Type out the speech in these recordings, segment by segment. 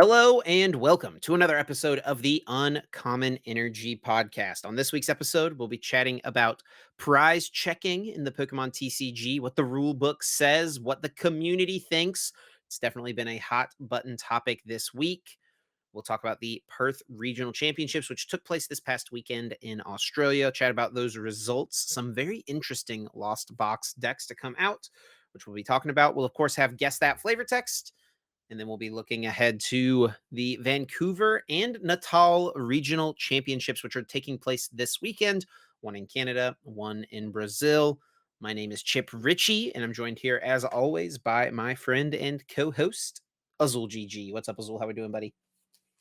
Hello and welcome to another episode of the Uncommon Energy Podcast. On this week's episode, we'll be chatting about prize checking in the Pokemon TCG, what the rule book says, what the community thinks. It's definitely been a hot button topic this week. We'll talk about the Perth Regional Championships, which took place this past weekend in Australia. Chat about those results, some very interesting Lost Box decks to come out, which we'll be talking about. We'll, of course, have Guess That Flavor Text. And then we'll be looking ahead to the Vancouver and Natal Regional Championships, which are taking place this weekend. One in Canada, one in Brazil. My name is Chip Ritchie, and I'm joined here, as always, by my friend and co-host, Azul GG. What's up, Azul? How we doing, buddy?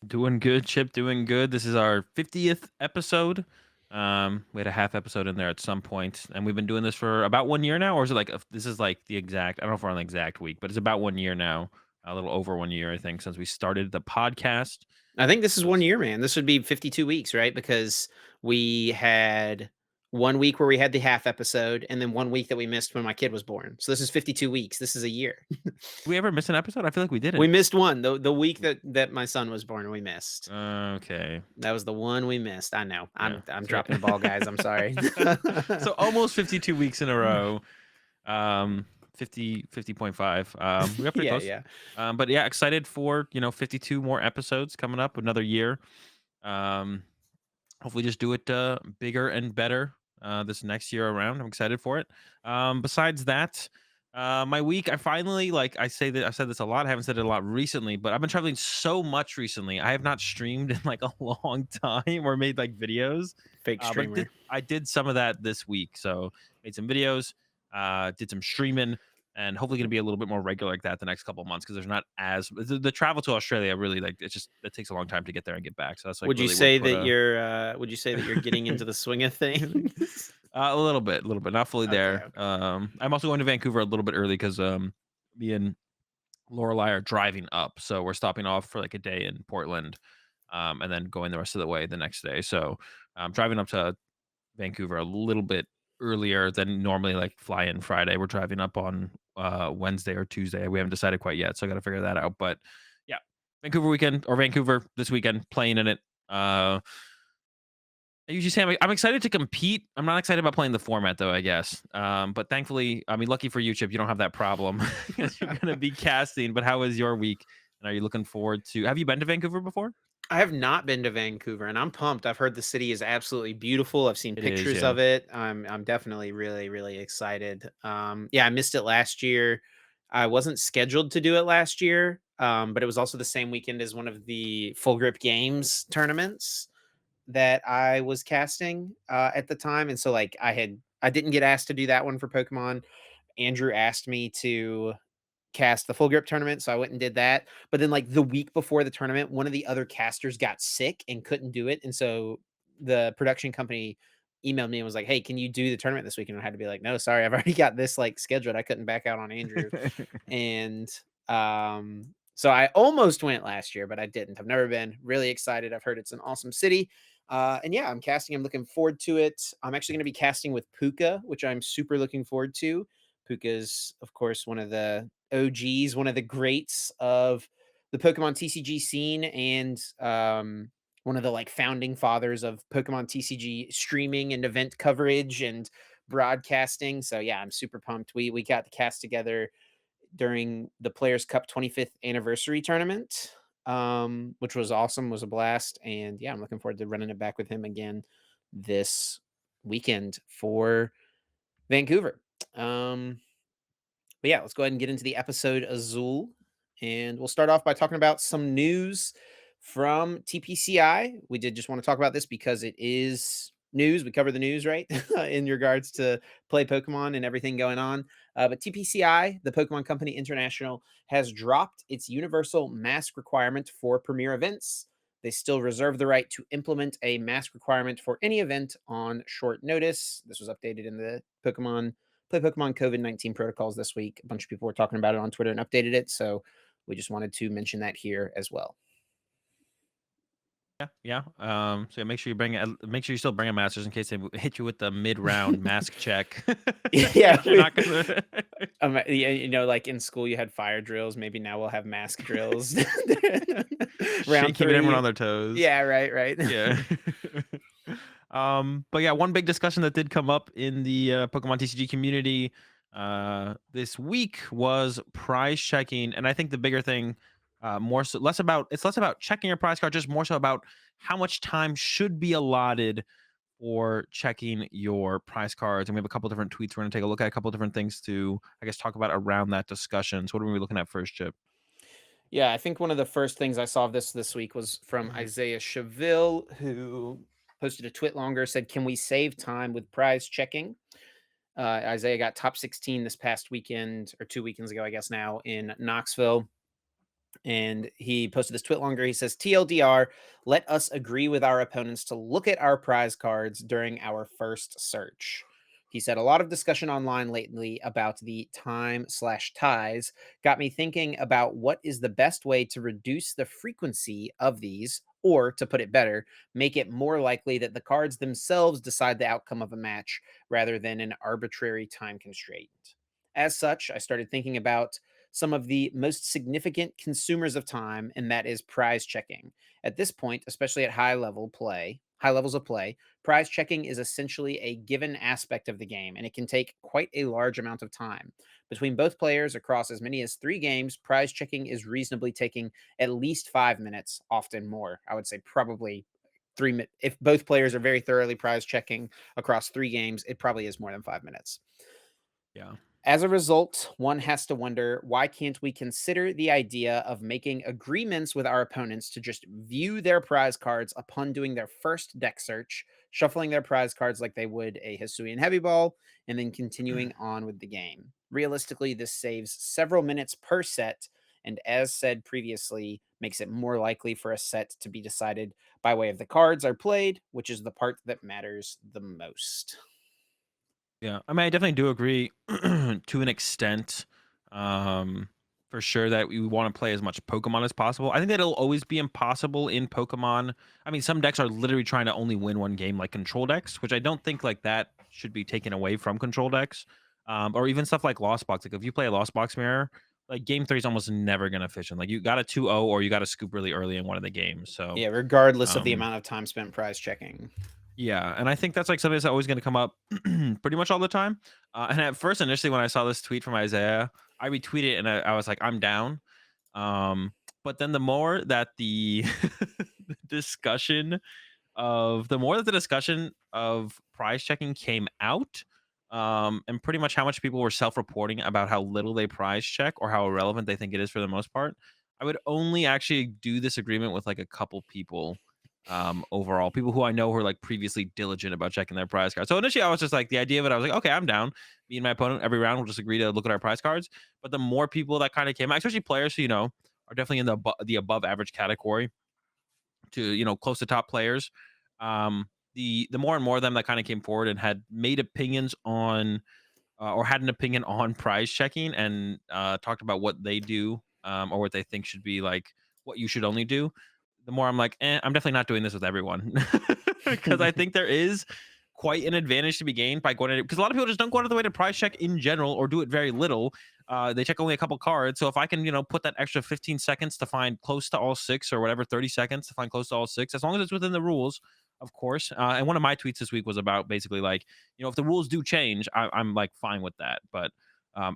Doing good, Chip. Doing good. This is our 50th episode. We had a half episode in there at some point, and we've been doing this for about 1 year now, or is it like this is like the exact? I don't know if we're on the exact week, but it's about 1 year now, a little over 1 year, I think, since we started the podcast. I think this is Was 1 year, man. This would be 52 weeks, right? Because we had 1 week where we had the half episode, and then 1 week that we missed when my kid was born. So this is 52 weeks. This is a year. Did we ever miss an episode? I feel like we We didn't. missed one. The week that my son was born, we missed. Okay. That was the one we missed. I know. Yeah. I'm So, dropping the ball, guys. I'm sorry. so almost 52 weeks in a row. 50.5. We got pretty Yeah, close. yeah. But yeah, excited for 52 more episodes coming up, another year. Um, Hopefully just do it bigger and better this next year around. I'm excited for it. Besides that, my week, I finally I've said this a lot. I haven't said it a lot recently, but I've been traveling so much recently. I have not streamed in like a long time or made like videos. Fake streamer. I did some of that this week. So made some videos, did some streaming, and hopefully going to be a little bit more regular like that the next couple of months because there's not as the travel to Australia really like it's just it takes a long time to get there and get back. So that's like really Would you say that you're getting into the swing of things? a little bit, not fully Okay, there. okay. I'm also going to Vancouver a little bit early because me and Lorelai are driving up, so we're stopping off for like a day in Portland, and then going the rest of the way the next day. So I'm driving up to Vancouver a little bit earlier than normally. Like fly in Friday, we're driving up on Wednesday or Tuesday. We haven't decided quite yet, so I got to figure that out. But yeah, Vancouver this weekend, playing in it. I usually say I'm excited to compete. I'm not excited about playing the format though, I guess. But thankfully, I mean, lucky for you, Chip, you don't have that problem because you're going to be casting. But how was your week? And are you looking forward to? Have you been to Vancouver before? I have not been to Vancouver, and I'm pumped. I've heard the city is absolutely beautiful. I've seen It is, pictures yeah. of it. I'm definitely really, really excited. Yeah, I missed it last year. I wasn't scheduled to do it last year, but it was also the same weekend as one of the Full Grip Games tournaments that I was casting at the time, and so like I didn't get asked to do that one for Pokemon. Andrew asked me to cast the full grip tournament, so I went and did that. But then like the week before the tournament, one of the other casters got sick and couldn't do it, and so the production company emailed me and was like, "Hey, can you do the tournament this weekend?" And I had to be like, "No, sorry, I've already got this like scheduled. I couldn't back out on Andrew." And so I almost went last year, but I didn't. I've never been. Really excited. I've heard it's an awesome city. And yeah, I'm casting. I'm looking forward to it. I'm actually going to be casting with Puka, which I'm super looking forward to. Puka's, of course, one of the OGs, one of the greats of the Pokemon TCG scene, and one of the like founding fathers of Pokemon TCG streaming and event coverage and broadcasting. So yeah, I'm super pumped. We got the cast together during the Players Cup 25th anniversary tournament, which was awesome, was a blast. And yeah, I'm looking forward to running it back with him again this weekend for Vancouver. Um, but yeah, let's go ahead and get into the episode, Azul. And we'll start off by talking about some news from TPCI. We did just want to talk about this because it is news. We cover the news, right? In regards to play Pokemon and everything going on. But TPCI, the Pokemon Company International, has dropped its universal mask requirement for premier events. They still reserve the right to implement a mask requirement for any event on short notice. This was updated in the Play Pokemon COVID-19 protocols this week. A bunch of people were talking about it on Twitter and updated it. So we just wanted to mention that here as well. Yeah. So yeah, make sure you still bring a master's in case they hit you with the mid-round mask check. Yeah, If you're not gonna yeah, like in school you had fire drills, maybe now we'll have mask drills. Round keeping everyone 3. on their toes. Yeah, right, right. Yeah. But yeah, one big discussion that did come up in the Pokemon TCG community this week was prize checking, and I think the bigger thing, more so, less about checking your prize card, just more so about how much time should be allotted for checking your prize cards. And we have a couple different tweets. We're going to take a look at a couple different things to, I guess, talk about around that discussion. So, what are we looking at first, Chip? Yeah, I think one of the first things I saw of this week was from Isaiah Cheville, who posted a twit longer, said, "Can we save time with prize checking?" Isaiah got top 16 this past weekend, or 2 weekends ago, I guess now, in Knoxville. And he posted this tweet longer. He says, TLDR, let us agree with our opponents to look at our prize cards during our first search. He said, a lot of discussion online lately about the time/ties got me thinking about what is the best way to reduce the frequency of these, or to put it better, make it more likely that the cards themselves decide the outcome of a match rather than an arbitrary time constraint. As such, I started thinking about some of the most significant consumers of time, and that is prize checking. At this point, especially at high levels of play, prize checking is essentially a given aspect of the game, and it can take quite a large amount of time. Between both players across as many as 3 games, prize checking is reasonably taking at least 5 minutes, often more. I would say probably 3 minutes. If both players are very thoroughly prize checking across 3 games, it probably is more than 5 minutes. Yeah. As a result, one has to wonder, why can't we consider the idea of making agreements with our opponents to just view their prize cards upon doing their first deck search, shuffling their prize cards like they would a Hisuian Heavy Ball, and then continuing on with the game? Realistically, this saves several minutes per set, and as said previously, makes it more likely for a set to be decided by way of the cards are played, which is the part that matters the most. Yeah, I mean, I definitely do agree to an extent. Um, for sure that we want to play as much Pokemon as possible. I think that it'll always be impossible in Pokemon. I mean, some decks are literally trying to only win one game, like control decks, which I don't think like that should be taken away from control decks. Or even stuff like Lost Box. Like if you play a Lost Box mirror, like game three is almost never gonna fish in. Like you got a 2-0 or you got to scoop really early in one of the games. So Yeah, regardless of the um amount of time spent prize checking. yeah, and I think that's, like, something that's always gonna come up pretty much all the time, and at first, initially, when I saw this tweet from Isaiah, I retweeted and I was like, "I'm down," but then the more that the the discussion the discussion of prize checking came out, and pretty much how much people were self-reporting about how little they prize check or how irrelevant they think it is for the most part, I would only actually do this agreement with like a couple people. Overall, people who I know who are like previously diligent about checking their prize cards. So initially, I was just like the idea of it. I was like, okay, I'm down. Me and my opponent every round will just agree to look at our prize cards. But the more people that kind of came out, especially players who are definitely in the above average category, to close to top players, the more and more of them that kind of came forward and had made opinions on or had an opinion on prize checking and talked about what they do, or what they think should be like what you should only do, the more I'm like, I'm definitely not doing this with everyone. Because I think there is quite an advantage to be gained by going to, because a lot of people just don't go out of the way to prize check in general or do it very little. They check only a couple cards. So if I can, put that extra 15 seconds to find close to all six or whatever, 30 seconds to find close to all six, as long as it's within the rules, of course. And one of my tweets this week was about basically like, if the rules do change, I'm like fine with that. But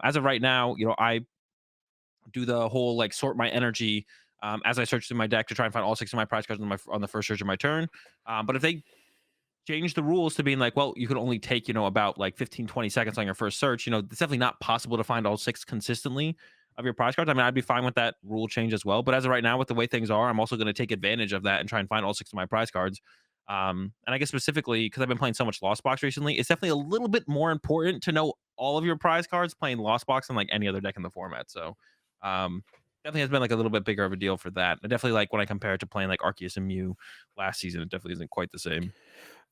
as of right now, I do the whole like sort my energy as I search through my deck to try and find all six of my prize cards on the first search of my turn. But if they change the rules to being like, well, you can only take, about like 15, 20 seconds on your first search, it's definitely not possible to find all six consistently of your prize cards. I mean, I'd be fine with that rule change as well. But as of right now, with the way things are, I'm also going to take advantage of that and try and find all six of my prize cards. And I guess specifically because I've been playing so much Lost Box recently, it's definitely a little bit more important to know all of your prize cards playing Lost Box than like any other deck in the format. So um definitely has been like a little bit bigger of a deal for that. I definitely like when I compare it to playing like Arceus and Mew last season, it definitely isn't quite the same.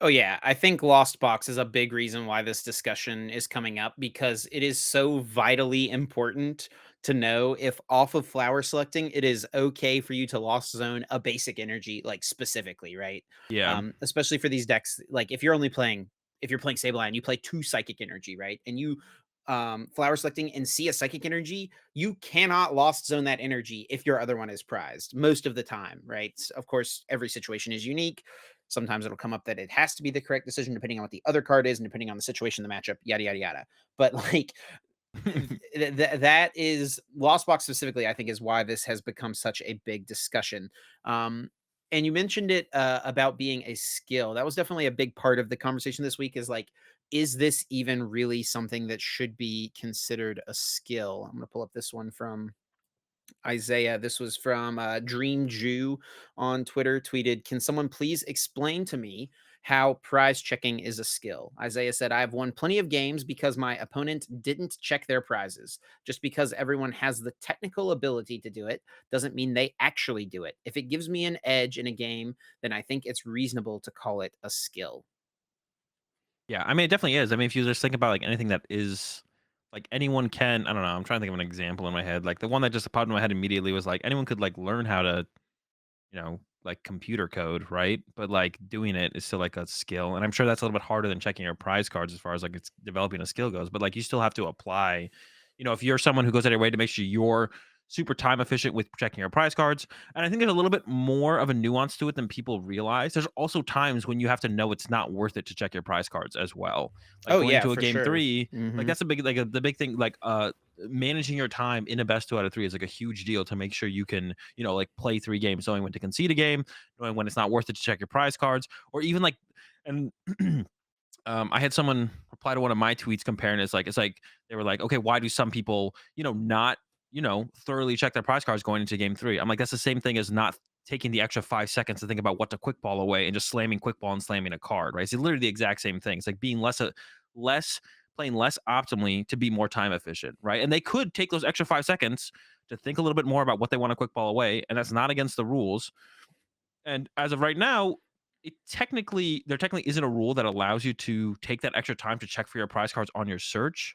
Oh yeah, I think Lost Box is a big reason why this discussion is coming up, because it is so vitally important to know if off of flower selecting, it is okay for you to lost zone a basic energy, like specifically, right? Yeah. Especially for these decks, like if you're playing Sableye and you play two psychic energy, right? And you flower selecting and see a psychic energy, you cannot lost zone that energy if your other one is prized most of the time, right? Of course, every situation is unique. Sometimes it'll come up that it has to be the correct decision depending on what the other card is and depending on the situation, the matchup, yada yada yada. But like that is Lost Box specifically, I think, is why this has become such a big discussion. Um, and you mentioned it about being a skill. That was definitely a big part of the conversation this week. Is like, is this even really something that should be considered a skill? I'm going to pull up this one from Isaiah. This was from Dream Jew on Twitter. Tweeted, "Can someone please explain to me how prize checking is a skill?" Isaiah said, "I have won plenty of games because my opponent didn't check their prizes. Just because everyone has the technical ability to do it doesn't mean they actually do it. If it gives me an edge in a game, then I think it's reasonable to call it a skill." Yeah, I mean, it definitely is. I mean, if you just think about like anything that is like anyone can, I don't know, I'm trying to think of an example in my head. Like the one that just popped in my head immediately was like anyone could like learn how to, like computer code, right? But like doing it is still like a skill. And I'm sure that's a little bit harder than checking your prize cards as far as like it's developing a skill goes. But like you still have to apply, if you're someone who goes out of your way to make sure you're super time efficient with checking your prize cards. And I think there's a little bit more of a nuance to it than people realize. There's also times when you have to know it's not worth it to check your prize cards as well. Like Oh going yeah, into a for game sure. three, like Hmm. that's a big like the big thing. Like managing your time in a best 2 out of 3 is like a huge deal to make sure you can, like play 3 games, knowing when to concede a game, knowing when it's not worth it to check your prize cards, or even like, and I had someone reply to one of my tweets comparing it's like they were like, okay, why do some people, not, thoroughly check their prize cards going into game three? I'm like, that's the same thing as not taking the extra 5 seconds to think about what to quick ball away and just slamming quick ball and slamming a card, right? It's literally the exact same thing. It's like being less playing less optimally to be more time efficient, right? And they could take those extra 5 seconds to think a little bit more about what they want to quick ball away, and that's not against the rules. And as of right now, there technically isn't a rule that allows you to take that extra time to check for your prize cards on your search.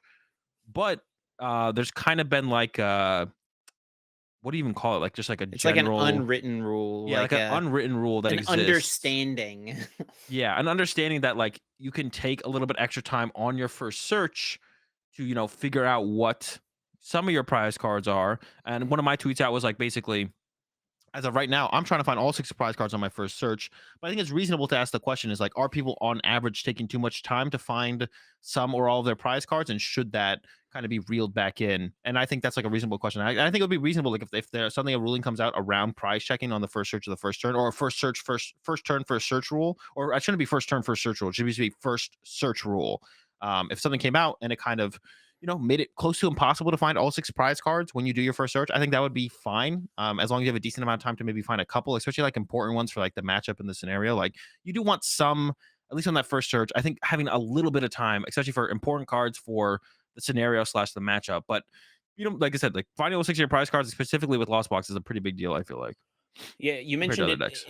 But there's kind of been like what do you even call it? Like just like a It's like an general, unwritten rule, yeah, like like an unwritten rule that an exists. understanding. Yeah, an understanding that like you can take a little bit extra time on your first search to figure out what some of your prize cards are. And one of my tweets out was like basically, as of right now, I'm trying to find all 6 surprise cards on my first search. But I think it's reasonable to ask the question is like, are people on average taking too much time to find some or all of their prize cards? And should that kind of be reeled back in? And I think that's like a reasonable question. I think it would be reasonable, like if there's something, a ruling comes out around prize checking on the first search of the first turn, or a first turn, first search rule, or it shouldn't be first turn, first search rule. It should be first search rule. If something came out and it kind of made it close to impossible to find all 6 prize cards when you do your first search, I think that would be fine. As long as you have a decent amount of time to maybe find a couple, especially like important ones for like the matchup in the scenario. Like you do want some, at least on that first search. I think having a little bit of time, especially for important cards for the scenario slash the matchup. But like I said, like finding all 6 of your prize cards, specifically with Lost Box, is a pretty big deal. I feel like Yeah, you compared to mentioned other it. decks.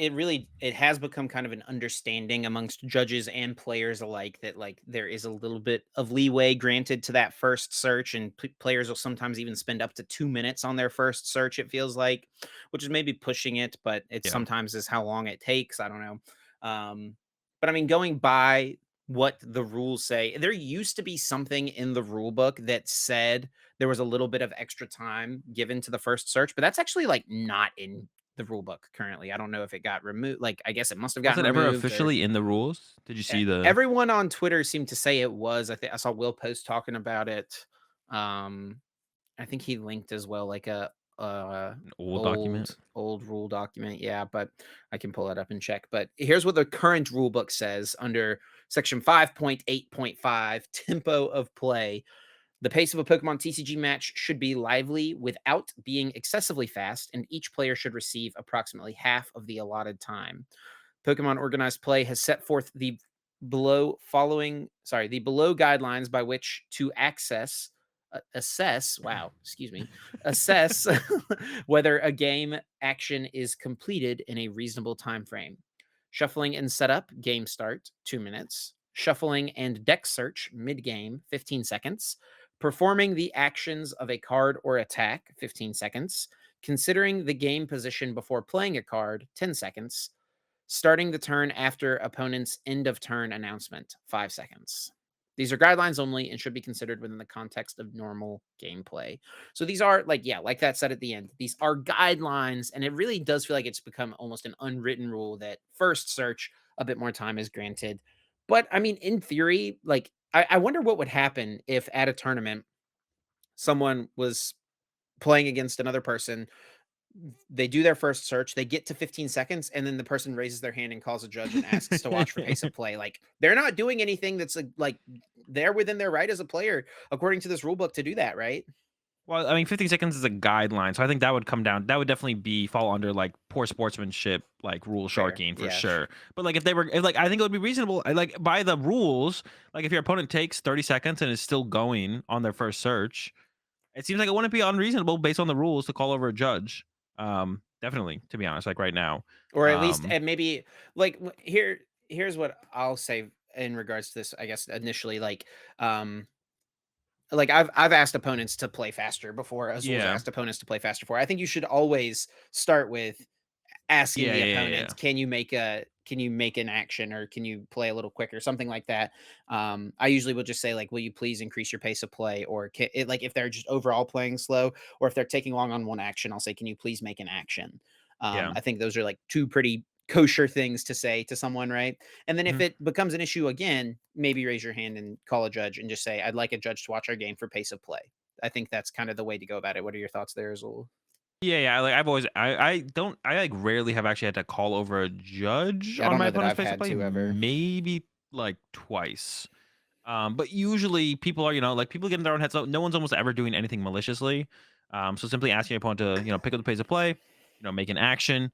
It has become kind of an understanding amongst judges and players alike that like there is a little bit of leeway granted to that first search, and players will sometimes even spend up to 2 minutes on their first search. It feels like, which is maybe pushing it, but it Yeah. sometimes is how long it takes. I don't know. Um, but I mean, going by what the rules say, there used to be something in the rule book that said there was a little bit of extra time given to the first search, but that's actually like not in the rule book currently. I don't know if it got removed. Like, I guess it must have Was gotten it ever removed or officially in the rules? Did you see the everyone on Twitter seemed to say it was. I think I saw Will Post talking about it. Um, I think he linked as well, like a an old document? old rule document. Yeah, but I can pull it up and check. But here's what the current rule book says under section 5.8.5 tempo of play. The pace of a Pokemon TCG match should be lively without being excessively fast, and each player should receive approximately half of the allotted time. Pokemon Organized Play has set forth the below guidelines by which to assess whether a game action is completed in a reasonable time frame. Shuffling and setup, game start, 2 minutes. Shuffling and deck search, mid game, 15 seconds. performing the actions of a card or attack, 15 seconds, considering the game position before playing a card, 10 seconds, starting the turn after opponent's end of turn announcement, 5 seconds. These are guidelines only and should be considered within the context of normal gameplay. So these are like, yeah, like that said at the end, these are guidelines. And it really does feel like it's become almost an unwritten rule that first search, a bit more time is granted. But I mean, in theory, like, I wonder what would happen if at a tournament someone was playing against another person, they do their first search, they get to 15 seconds, and then the person raises their hand and calls a judge and asks to watch for pace of play. Like, they're not doing anything that's like they're within their right as a player, according to this rule book, to do that, right? Well, I mean, 15 seconds is a guideline, so I think that would come down that would definitely be fall under, like, poor sportsmanship, like, rule Fair. sharking for Yeah. sure. But, like, if, like, I think it would be reasonable, like, by the rules, like, if your opponent takes 30 seconds and is still going on their first search, it seems like it wouldn't be unreasonable based on the rules to call over a judge. Definitely, to be honest, like, right now. Or at least, Um, and maybe like here's what I'll say in regards to this, I guess initially, um like I've asked opponents to play faster before. Azul's yeah. asked opponents to play faster for. I think you should always start with asking Yeah, the yeah, yeah, yeah. opponent, can you make an action, or can you play a little quicker, something like that. I usually will just say, like, will you please increase your pace of play, or like if they're just overall playing slow, or if they're taking long on one action, I'll say, can you please make an action. Yeah. I think those are like two pretty kosher things to say to someone, right? And then if Mhm. it becomes an issue again, maybe raise your hand and call a judge and just say, I'd like a judge to watch our game for pace of play. I think that's kind of the way to go about it. What are your thoughts there, Azul? Yeah, yeah, like, I've always I don't I, like, rarely have actually had to call over a judge Yeah, I on don't my know that opponent's I've pace of had play, to ever. maybe, like, twice. But usually people are, like people get in their own heads. So no one's almost ever doing anything maliciously. So simply asking your opponent to, pick up the pace of play, make an action.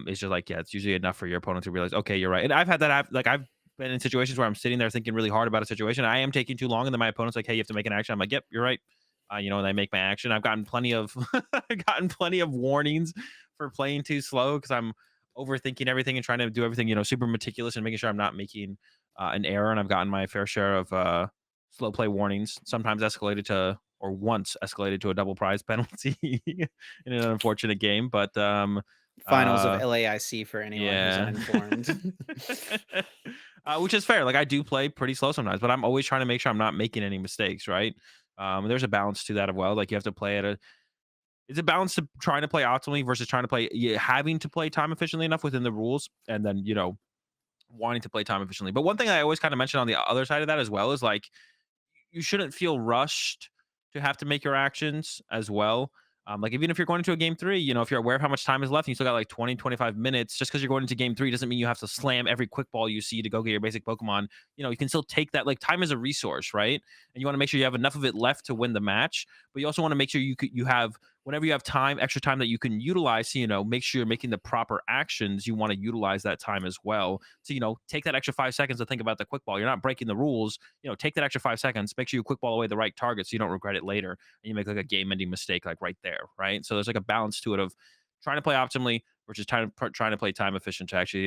Is just like, yeah, it's usually enough for your opponent to realize, okay, you're right. And I've had that. I've been in situations where I'm sitting there thinking really hard about a situation. I am taking too long, and then my opponent's like, hey, you have to make an action. I'm like, yep, you're right. And I make my action. I've gotten plenty of, I've gotten plenty of warnings for playing too slow because I'm overthinking everything and trying to do everything, super meticulous and making sure I'm not making an error, and I've gotten my fair share of slow play warnings. Sometimes escalated to, or once escalated to a double prize penalty in an unfortunate game. But Finals of uh, LAIC for anyone who's yeah, uninformed. which is fair. Like I do play pretty slow sometimes, but I'm always trying to make sure I'm not making any mistakes. Right? There's a balance to that as well. Like you have to play at a. It's a balance to trying to play optimally versus trying to play, having to play time efficiently enough within the rules, and then wanting to play time efficiently. But one thing I always kind of mention on the other side of that as well is like you shouldn't feel rushed to have to make your actions as well. Like even if you're going into a game three, if you're aware of how much time is left and you still got like 20, 25 minutes, just because you're going into game three doesn't mean you have to slam every quick ball you see to go get your basic Pokemon. You can still take that. Like time is a resource, right? And you want to make sure you have enough of it left to win the match, but you also want to make sure you have whenever you have time, extra time that you can utilize. So, make sure you're making the proper actions. You want to utilize that time as well. So, take that extra 5 seconds to think about the quick ball. You're not breaking the rules. Take that extra 5 seconds, make sure you quick ball away the right target so you don't regret it later and you make like a game ending mistake like right there, right? So there's like a balance to it of trying to play optimally versus trying to play time efficient to actually,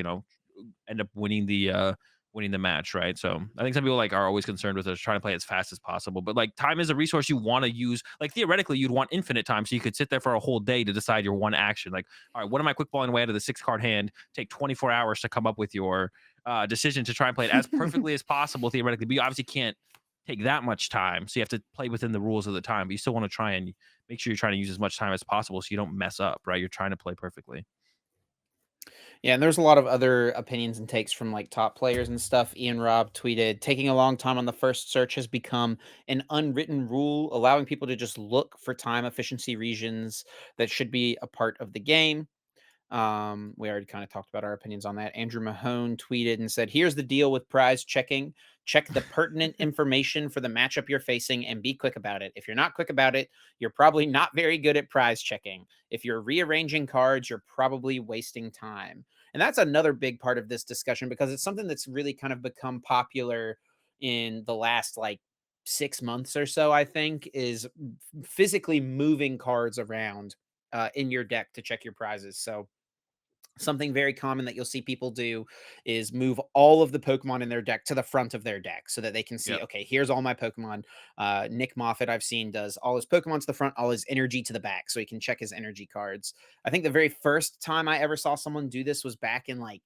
end up winning the match, right? So I think some people like are always concerned with us trying to play as fast as possible, but like time is a resource you want to use. Like theoretically, you'd want infinite time so you could sit there for a whole day to decide your one action. Like, all right, what am I quick balling away out of the 6 card hand? Take 24 hours to come up with your decision to try and play it as perfectly as possible theoretically, but you obviously can't take that much time. So you have to play within the rules of the time, but you still want to try and make sure you're trying to use as much time as possible so you don't mess up, right? You're trying to play perfectly. Yeah, and there's a lot of other opinions and takes from like top players and stuff. Ian Robb tweeted, taking a long time on the first search has become an unwritten rule, allowing people to just look for time efficiency regions that should be a part of the game. We already kind of talked about our opinions on that. Andrew Mahone tweeted and said, here's the deal with prize checking. Check the pertinent information for the matchup you're facing and be quick about it. If you're not quick about it, you're probably not very good at prize checking. If you're rearranging cards, you're probably wasting time. And that's another big part of this discussion because it's something that's really kind of become popular in the last like 6 months or so, I think, is physically moving cards around in your deck to check your prizes. So Something very common that you'll see people do is move all of the Pokemon in their deck to the front of their deck so that they can see, Yep. okay, here's all my Pokemon. Nick Moffat, I've seen, does all his Pokemon to the front, all his energy to the back, so he can check his energy cards. I think the very first time I ever saw someone do this was back in like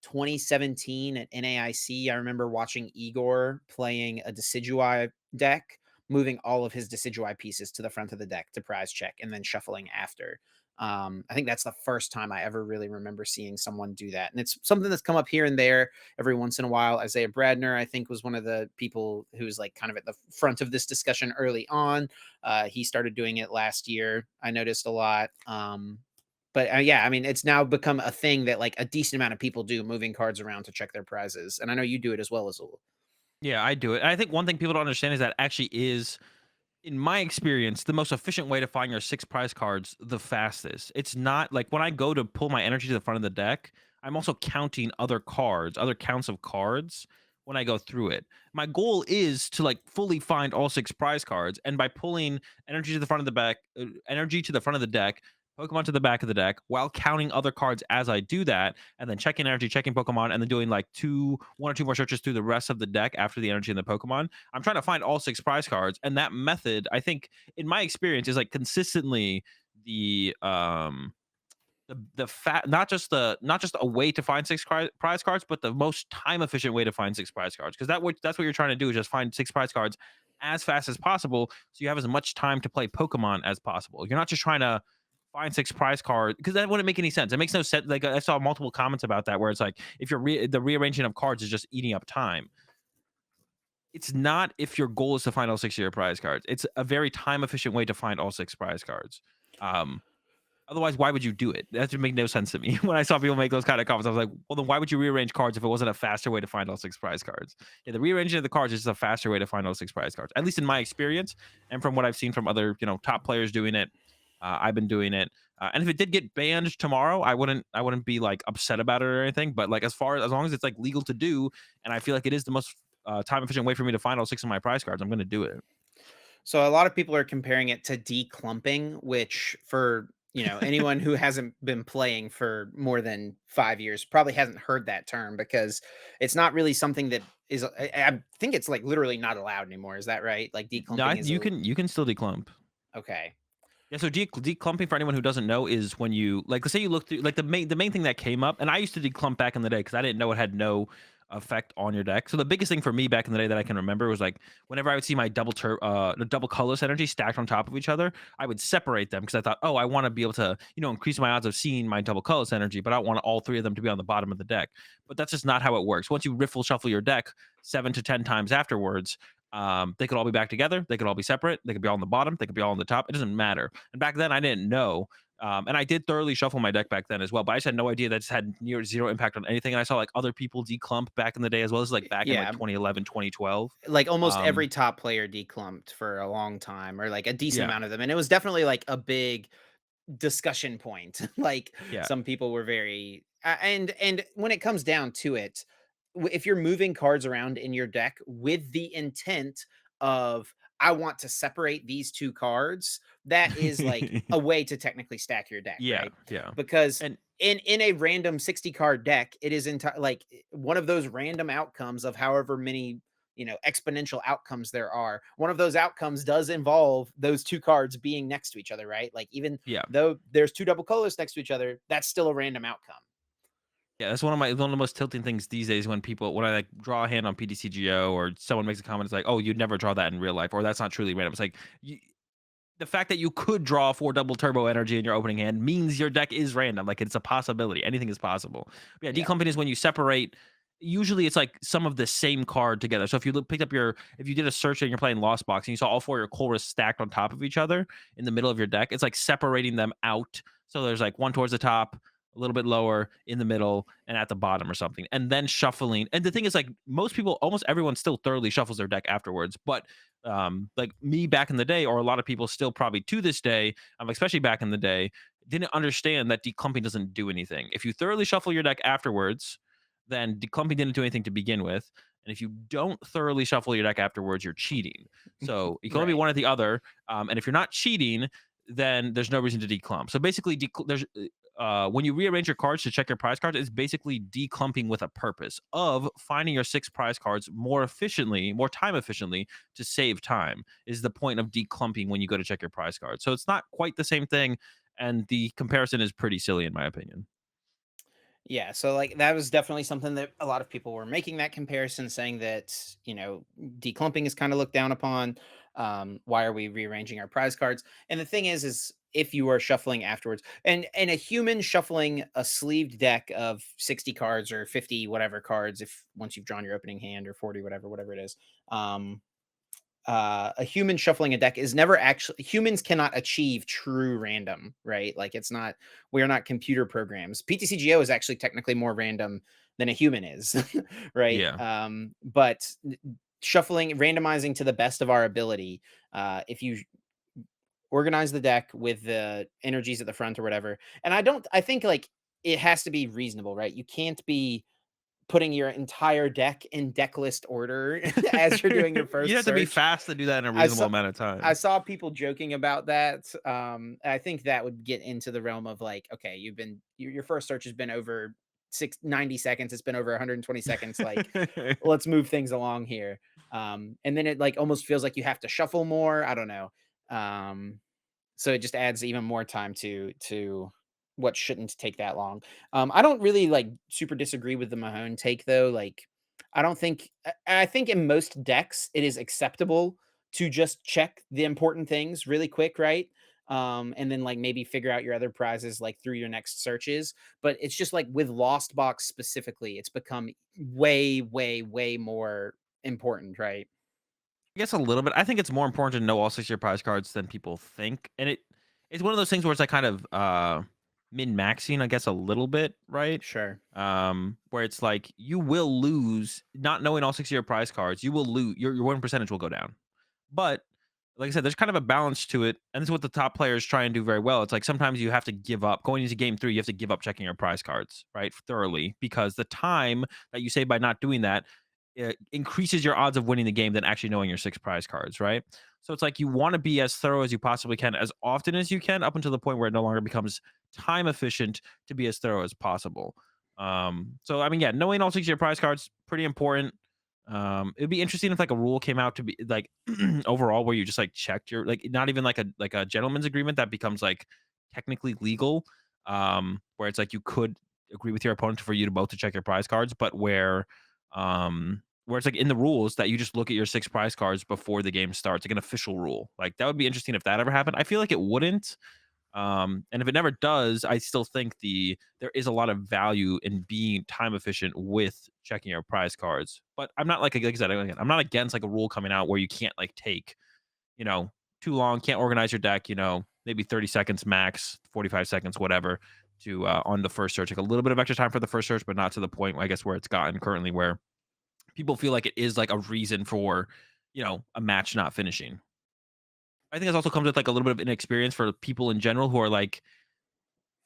2017 at NAIC. I remember watching Igor playing a Decidueye deck, moving all of his Decidueye pieces to the front of the deck to prize check and then shuffling after. I think that's the first time I ever really remember seeing someone do that. And it's something that's come up here and there every once in a while. Isaiah Bradner, I think, was one of the people who was like kind of at the front of this discussion early on. He started doing it last year. I noticed a lot. But yeah, I mean, it's now become a thing that like a decent amount of people do, moving cards around to check their prizes. And I know you do it as well, Azul. Yeah, I do it. And I think one thing people don't understand is that actually is, in my experience, the most efficient way to find your 6 prize cards the fastest. It's not like when I go to pull my energy to the front of the deck, I'm also counting other cards, other counts of cards when I go through it. My goal is to like fully find all 6 prize cards, and by pulling energy to the front of the back, energy to the front of the deck, Pokemon to the back of the deck, while counting other cards as I do that, and then checking energy, checking Pokemon, and then doing like 1 or 2 more searches through the rest of the deck after the energy and the Pokemon. I'm trying to find all 6 prize cards, and that method, I think, in my experience, is like consistently the fat not just a way to find 6 prize cards, but the most time efficient way to find 6 prize cards. Because that's what you're trying to do, is just find 6 prize cards as fast as possible, so you have as much time to play Pokemon as possible. You're not just trying to find 6 prize cards, because that wouldn't make any sense. It makes no sense. Like I saw multiple comments about that, where it's like if the rearranging of cards is just eating up time. It's not if your goal is to find all 6 of your prize cards. It's a very time efficient way to find all 6 prize cards. Um, Otherwise, why would you do it? That would make no sense to me. When I saw people make those kind of comments, I was like, well, then why would you rearrange cards if it wasn't a faster way to find all 6 prize cards? Yeah, the rearranging of the cards is just a faster way to find all 6 prize cards, at least in my experience and from what I've seen from other, top players doing it. I've been doing it. And if it did get banned tomorrow, I wouldn't be like upset about it or anything. But like as long as it's like legal to do, and I feel like it is the most time efficient way for me to find all 6 of my prize cards, I'm going to do it. So a lot of people are comparing it to de-clumping, which for anyone who hasn't been playing for more than 5 years probably hasn't heard that term because it's not really something that is. I think it's like literally not allowed anymore. Is that right? Like No, de-clumping is a you can still declump. okay. Yeah, so declumping, for anyone who doesn't know, is when you like, let's say you look through like the main thing that came up, and I used to declump back in the day because I didn't know it had no effect on your deck. So the biggest thing for me back in the day that I can remember was like whenever I would see my the double colorless energy stacked on top of each other, I would separate them because I thought, oh, I want to be able to increase my odds of seeing my double colorless energy, but I don't want all 3 of them to be on the bottom of the deck. But that's just not how it works. Once you riffle shuffle your deck 7 to 10 times afterwards, they could all be back together. They could all be separate. They could be all on the bottom. They could be all on the top. It doesn't matter. And back then, I didn't know. And I did thoroughly shuffle my deck back then as well, but I just had no idea that it had near zero impact on anything. And I saw like other people declump back in the day as well. As like back in like Yeah, 2011, 2012. like almost Um, every top player declumped for a long time, or like a decent yeah, amount of them, and it was definitely like a big discussion point. Like yeah, some people were very and when it comes down to it, if you're moving cards around in your deck with the intent of I want to separate these two cards, that is like a way to technically stack your deck, yeah, right? yeah. Because And in a random 60 card deck, it is like one of those random outcomes of however many exponential outcomes there are. One of those outcomes does involve those two cards being next to each other, right? Like even yeah, though there's two double colors next to each other, that's still a random outcome. yeah, that's one of the most tilting things these days when I like draw a hand on PDCGO or someone makes a comment, it's like, oh, you'd never draw that in real life, or that's not truly random. It's like the fact that you could draw 4 double turbo energy in your opening hand means your deck is random. Like, it's a possibility. Anything is possible. But yeah, Yeah. declumping is when you separate. Usually, it's like some of the same card together. So if you if you did a search and you're playing Lost Box and you saw all 4 of your Colress stacked on top of each other in the middle of your deck, it's like separating them out. So there's like one towards the top, a little bit lower, in the middle, and at the bottom or something, and then shuffling. And the thing is, like, most people, almost everyone, still thoroughly shuffles their deck afterwards. But like me back in the day, or a lot of people still probably to this day, especially back in the day, didn't understand that declumping doesn't do anything. If you thoroughly shuffle your deck afterwards, then declumping didn't do anything to begin with. And if you don't thoroughly shuffle your deck afterwards, you're cheating. So you can only be Right. one or the other. And if you're not cheating, then there's no reason to declump. So basically, there's when you rearrange your cards to check your prize cards, it's basically declumping with a purpose of finding your 6 prize cards more efficiently, more time efficiently to save time is the point of declumping when you go to check your prize cards. So it's not quite the same thing, and the comparison is pretty silly in my opinion. Yeah, so like that was definitely something that a lot of people were making that comparison, saying that declumping is kind of looked down upon. Why are we rearranging our prize cards? And the thing is if you are shuffling afterwards, and a human shuffling a sleeved deck of 60 cards or 50 whatever cards, if once you've drawn your opening hand or 40 whatever it is, um, a human shuffling a deck is never actually humans cannot achieve true random, right? Like it's not we're not computer programs. PTCGO is actually technically more random than a human is, right? Yeah. But shuffling, randomizing to the best of our ability. If you organize the deck with the energies at the front or whatever, and I think like it has to be reasonable, right? You can't be putting your entire deck in deck list order as you're doing your You'd first have to be search. fast to do that in a I reasonable saw amount of I time. saw people joking about that. I think that would get into the realm of like, okay, your first search has been over 90 seconds. It's been over 120 seconds. Like, let's move things along here. And then it like almost feels like you have to shuffle more. I don't know. Um, so it just adds even more time to what shouldn't take that long. I don't really like super disagree with the Mahone take though. Like, I don't think I think in most decks it is acceptable to just check the important things really quick, right? And then like maybe figure out your other prizes like through your next searches. But it's just like with Lost Box specifically, it's become way more important, right? I guess a little bit. I think it's more important to know all 6 of your prize cards than people think, and it's one of those things where it's like kind of, min-maxing, I guess, a little bit, right? Sure. Where it's like you will lose not knowing all 6 of your prize cards, you will lose your win percentage will go down. But, like I said, there's kind of a balance to it, and this is what the top players try and do very well. It's like sometimes you have to give up going into game 3, you have to give up checking your prize cards, right, thoroughly, because the time that you save by not doing that increases your odds of winning the game than actually knowing your 6 prize cards, right? So it's like you want to be as thorough as you possibly can, as often as you can, up until the point where it no longer becomes time efficient to be as thorough as possible. So I mean, yeah, knowing all 6 of your prize cards pretty important. It'd be interesting if like a rule came out to be like overall where you just like checked your like not even like a gentleman's agreement that becomes like technically legal. Where it's like you could agree with your opponent for you to both to check your prize cards, but where it's like in the rules that you just look at your 6 prize cards before the game starts, like an official rule. Like that would be interesting if that ever happened. I feel like it wouldn't. And if it never does, I still think there is a lot of value in being time efficient with checking your prize cards. But I'm not like I said again, I'm not against like a rule coming out where you can't like take, you know, too long, can't organize your deck, maybe 30 seconds max, 45 seconds, whatever, to on the first search. Like a little bit of extra time for the first search, but not to the point I guess where it's gotten currently where people feel like it is like a reason for, a match not finishing. I think this also comes with like a little bit of inexperience for people in general who are like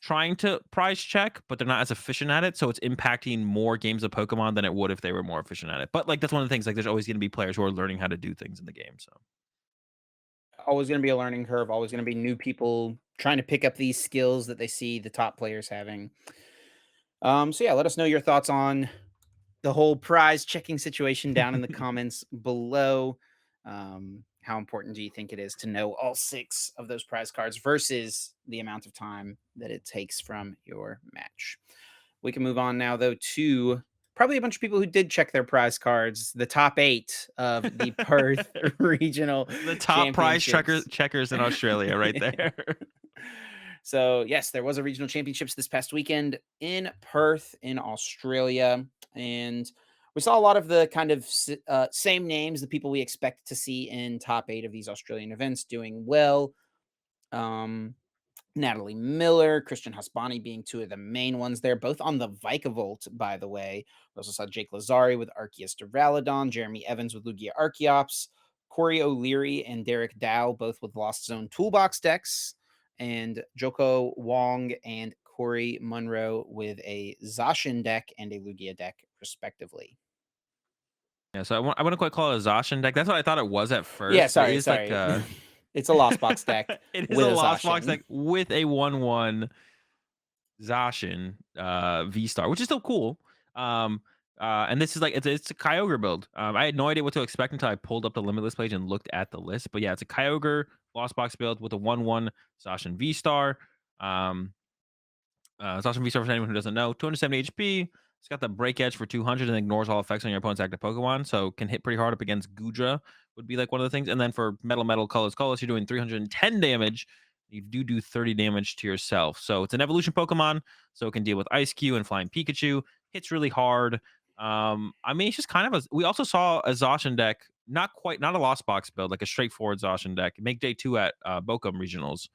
trying to price check, but they're not as efficient at it. So it's impacting more games of Pokemon than it would if they were more efficient at it. But like that's one of the things. Like there's always going to be players who are learning how to do things in the game. So Always going to be a learning curve, always going to be new people trying to pick up these skills that they see the top players having. So yeah, let us know your thoughts on the whole prize checking situation down in the comments below. How important do you think it is to know all 6 of those prize cards versus the amount of time that it takes from your match? We can move on now, though, to probably a bunch of people who did check their prize cards, the top 8 of the Perth Regional the top prize Championships. checkers in Australia, right Yeah. there. So, yes, there was a regional championships this past weekend in Perth in Australia, and we saw a lot of the kind of same names, the people we expect to see in top 8 of these Australian events doing well. Um, Natalie Miller, Christian Hasbani being 2 of the main ones there, both on the Vikavolt, by the way. We also saw Jake Lazari with Arceus Duraludon, Jeremy Evans with Lugia Archeops, Corey O'Leary and Derek Dow, both with Lost Zone Toolbox decks, and Joko Wong and Corey Munro with a Zacian deck and a Lugia deck, respectively. Yeah, so I wouldn't quite call it a Zacian deck. That's what I thought it was at Yeah, first, but it sorry, is like sorry. a It's a Lost Box deck it is with a a Lost Box Zacian. deck with a 1/1 Zacian V Star, which is still cool. Um, and this is like it's a Kyogre build. I had no idea what to expect until I pulled up the Limitless page and looked at the list. But yeah, it's a Kyogre Lost Box build with a 1/1 Zacian V Star. Um, Zacian V Star, for anyone who doesn't know, 270 HP. It's got the break edge for 200 and ignores all effects on your opponent's active Pokemon, so can hit pretty hard up against Gudra, would be like one of the things. And then for Metal, Colors, you're doing 310 damage. You do 30 damage to yourself. So it's an evolution Pokemon, so it can deal with Ice Q and Flying Pikachu. Hits really hard. I mean, it's just kind of a. We also saw a Zacian deck, not a Lost Box build, like a straightforward Zacian deck. Make day two at Bochum Regionals.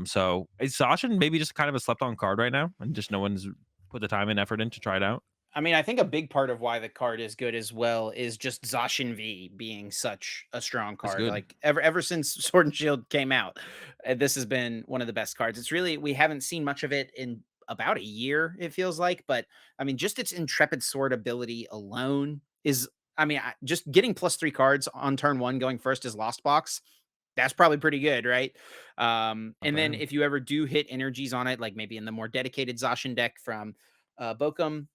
So is Zacian maybe just kind of a slept on card right now, and just no one's put the time and effort in to try it out? I mean, I think a big part of why the card is good as well is just Zacian V being such a strong That's card. good. Like ever since Sword and Shield came out, this has been one of the best cards. It's really we haven't seen much of it in about a year, it feels like, but I mean, just its Intrepid Sword ability alone is I mean, just getting +3 cards on turn 1 going first is Lost Box. That's probably pretty good, right? Not And then bad. if you ever do hit energies on it, like maybe in the more dedicated Zacian deck from Bochum,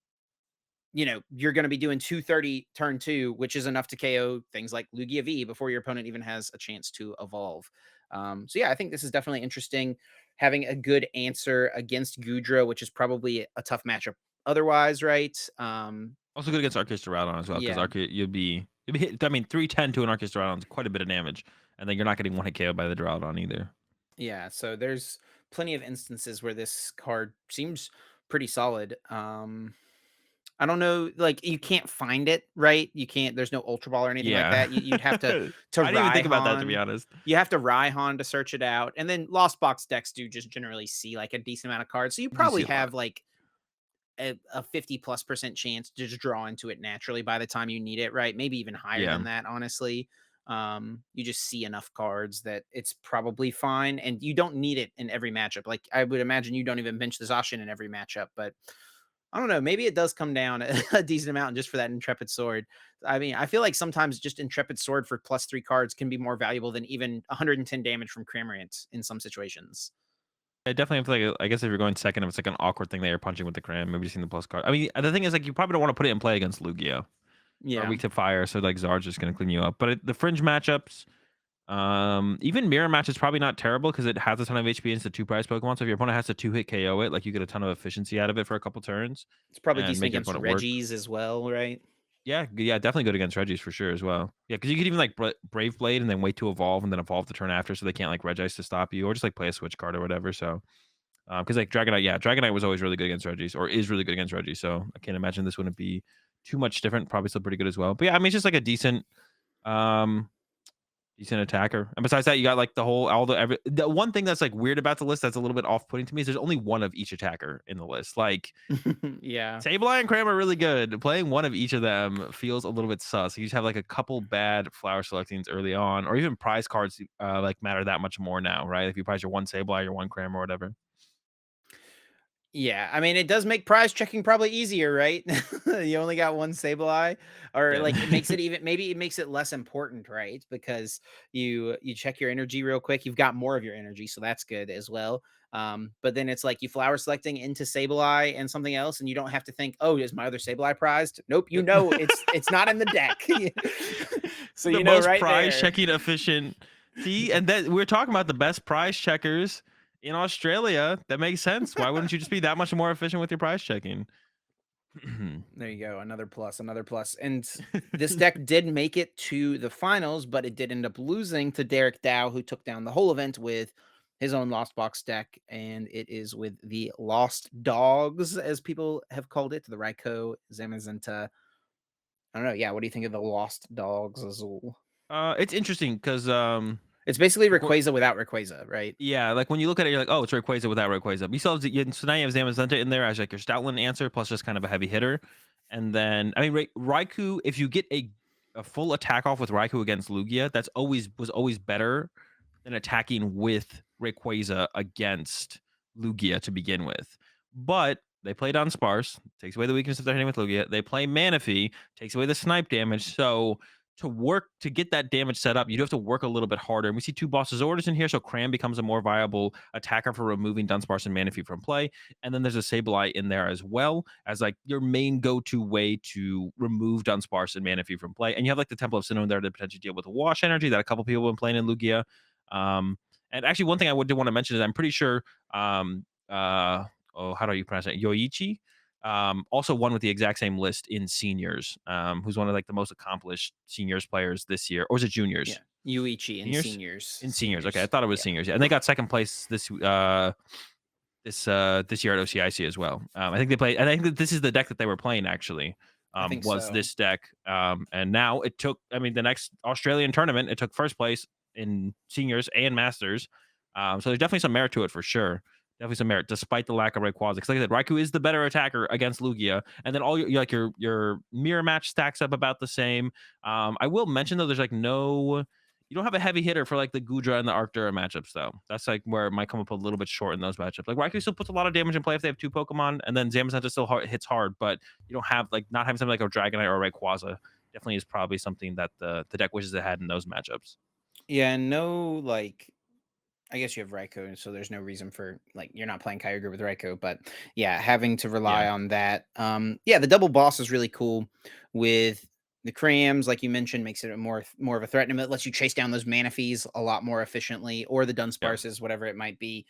you're going to be doing 230 turn 2, which is enough to KO things like Lugia V before your opponent even has a chance to evolve. So yeah, I think this is definitely interesting. Having a good answer against Gudra, which is probably a tough matchup otherwise, right? Also good against Arceus Duraludon as well, because Yeah, Arceus you'd be hit. I mean, 310 to an Arceus Duraludon is quite a bit of damage, and then you're not getting one hit KO by the Duraludon either. yeah. So there's plenty of instances where this card seems pretty solid. I don't know, like you can't find it, right? You can't. There's no Ultra Ball or anything like Yeah, that. You'd have to I to didn't even think about that, to be Raihan. honest. You have to Raihan to search it out, and then Lost Box decks do just generally see like a decent amount of cards, so you You see probably a lot. have like a 50+% chance to just draw into it naturally by the time you need it, right? Maybe even higher Yeah. than that, honestly. You just see enough cards that it's probably fine, and you don't need it in every matchup. Like I would imagine you don't even bench the Zacian in every matchup, but I don't know. Maybe it does come down a decent amount just for that Intrepid Sword. I mean, I feel like sometimes just Intrepid Sword for +3 cards can be more valuable than even 110 damage from Cramorant in some situations. I definitely feel like I guess if you're going second, if it's like an awkward thing that you're punching with the cram, maybe just seeing the plus card. I mean, the thing is, like, you probably don't want to put it in play against Lugia or Yeah. weak to fire, so like Zard's just gonna clean you up. But the fringe matchups, even mirror match is probably not terrible because it has a ton of HP and it's a two prize Pokemon. So if your opponent has to two hit KO it, like you get a ton of efficiency out of it for a couple turns It's probably and decent make your against opponent work. Reggies as well, right? Yeah, yeah, definitely good against Regis for sure as well. Yeah, because you could even like Brave Blade and then wait to evolve and then evolve the turn after, so they can't like Regice to stop you, or just like play a switch card or whatever. So, because like Dragonite, yeah, Dragonite was always really good against Regis, or is really good against Regis. So I can't imagine this wouldn't be too much different. Probably still pretty good as well. But yeah, I mean, it's just like a um, decent attacker. And besides that, you got like the one thing that's like weird about the list that's a little bit off putting to me is there's only one of each attacker in the list. Like Yeah. Sableye and Cram are really good. Playing one of each of them feels a little bit sus. You just have like a couple bad flower selectings early on, or even prize cards like matter that much more now, right? If you prize your one Sableye, your one Cram, or whatever. Yeah, I mean, it does make prize checking probably easier, right? You only got one Sableye, or Yeah. like it makes it even maybe it makes it less important, right? Because you check your energy real quick. You've got more of your energy, so that's good as well. But then it's like you flower selecting into Sableye and something else, and you don't have to think, oh, is my other Sableye prized? Nope, you Yep. know it's not in the deck. So The you know most right prize there. checking efficient. See, and then we're talking about the best prize checkers in Australia. That makes sense. Why wouldn't you just be that much more efficient with your prize checking? There you go. Another plus, another plus. And this deck did make it to the finals, but it did end up losing to Derek Dow, who took down the whole event with his own Lost Box deck. And it is with the Lost Dogs, as people have called it, the Raikou Zamazenta. I don't know. Yeah. What do you think of the Lost Dogs, Azul? It's interesting because It's basically like Rayquaza without Rayquaza, right? yeah, like when you look at it, you're like, oh, it's Rayquaza without Rayquaza. You still have so now you have Zamazenta in there as like your Stoutland answer, plus just kind of a heavy hitter. And then I mean Raikou, if you get a full attack off with Raikou against Lugia, that's always better than attacking with Rayquaza against Lugia to begin with. But they play down Sparse, takes away the weakness if they're hitting with Lugia. They play Manaphy, takes away the snipe damage. So to work to get that damage set up, you do have to work a little bit harder. And we see two bosses orders in here, so Cram becomes a more viable attacker for removing Dunsparce and Manaphy from play. And then there's a Sableye in there as well as like your main go-to way to remove Dunsparce and Manaphy from play. And you have like the Temple of Sinnoh in there to potentially deal with the Wash energy that a couple people have been playing in Lugia. Um, and actually, one thing I would want to mention is I'm pretty sure um, how do you pronounce it? Yoichi also won with the exact same list in seniors, who's one of like the most accomplished seniors players this year, or is it Yeah. juniors? Yuichi in Seniors? seniors. In seniors. Okay, I Seniors. thought it was Yeah, seniors. Yeah, and they got second place this year at OCIC as well. I think they played. I think that this is the deck that they were playing actually. I think Was so. this deck? And now it took. I mean, the next Australian tournament, it took first place in seniors and masters. So there's definitely some merit to it for sure. Definitely some merit, despite the lack of Rayquaza. Because like I said, Raikou is the better attacker against Lugia, and then all your mirror match stacks up about the same. I will mention though, there's like no you don't have a heavy hitter for like the Gudra and the Arctura matchups, though. That's like where it might come up a little bit short in those matchups. Like Raikou still puts a lot of damage in play if they have two Pokemon, and then Zamazenta still hits hard, but you don't have like not having something like a Dragonite or a Rayquaza definitely is probably something that the deck wishes it had in those matchups. Yeah, no, like I guess you have Raikou, so there's no reason for like you're not playing Kyogre with Raikou, but yeah, having to rely Yeah, on that. Yeah, the double boss is really cool with the crams, like you mentioned, makes it a more of a threat, and it lets you chase down those Manaphies a lot more efficiently, or the yeah. Dunsparces, whatever it might be.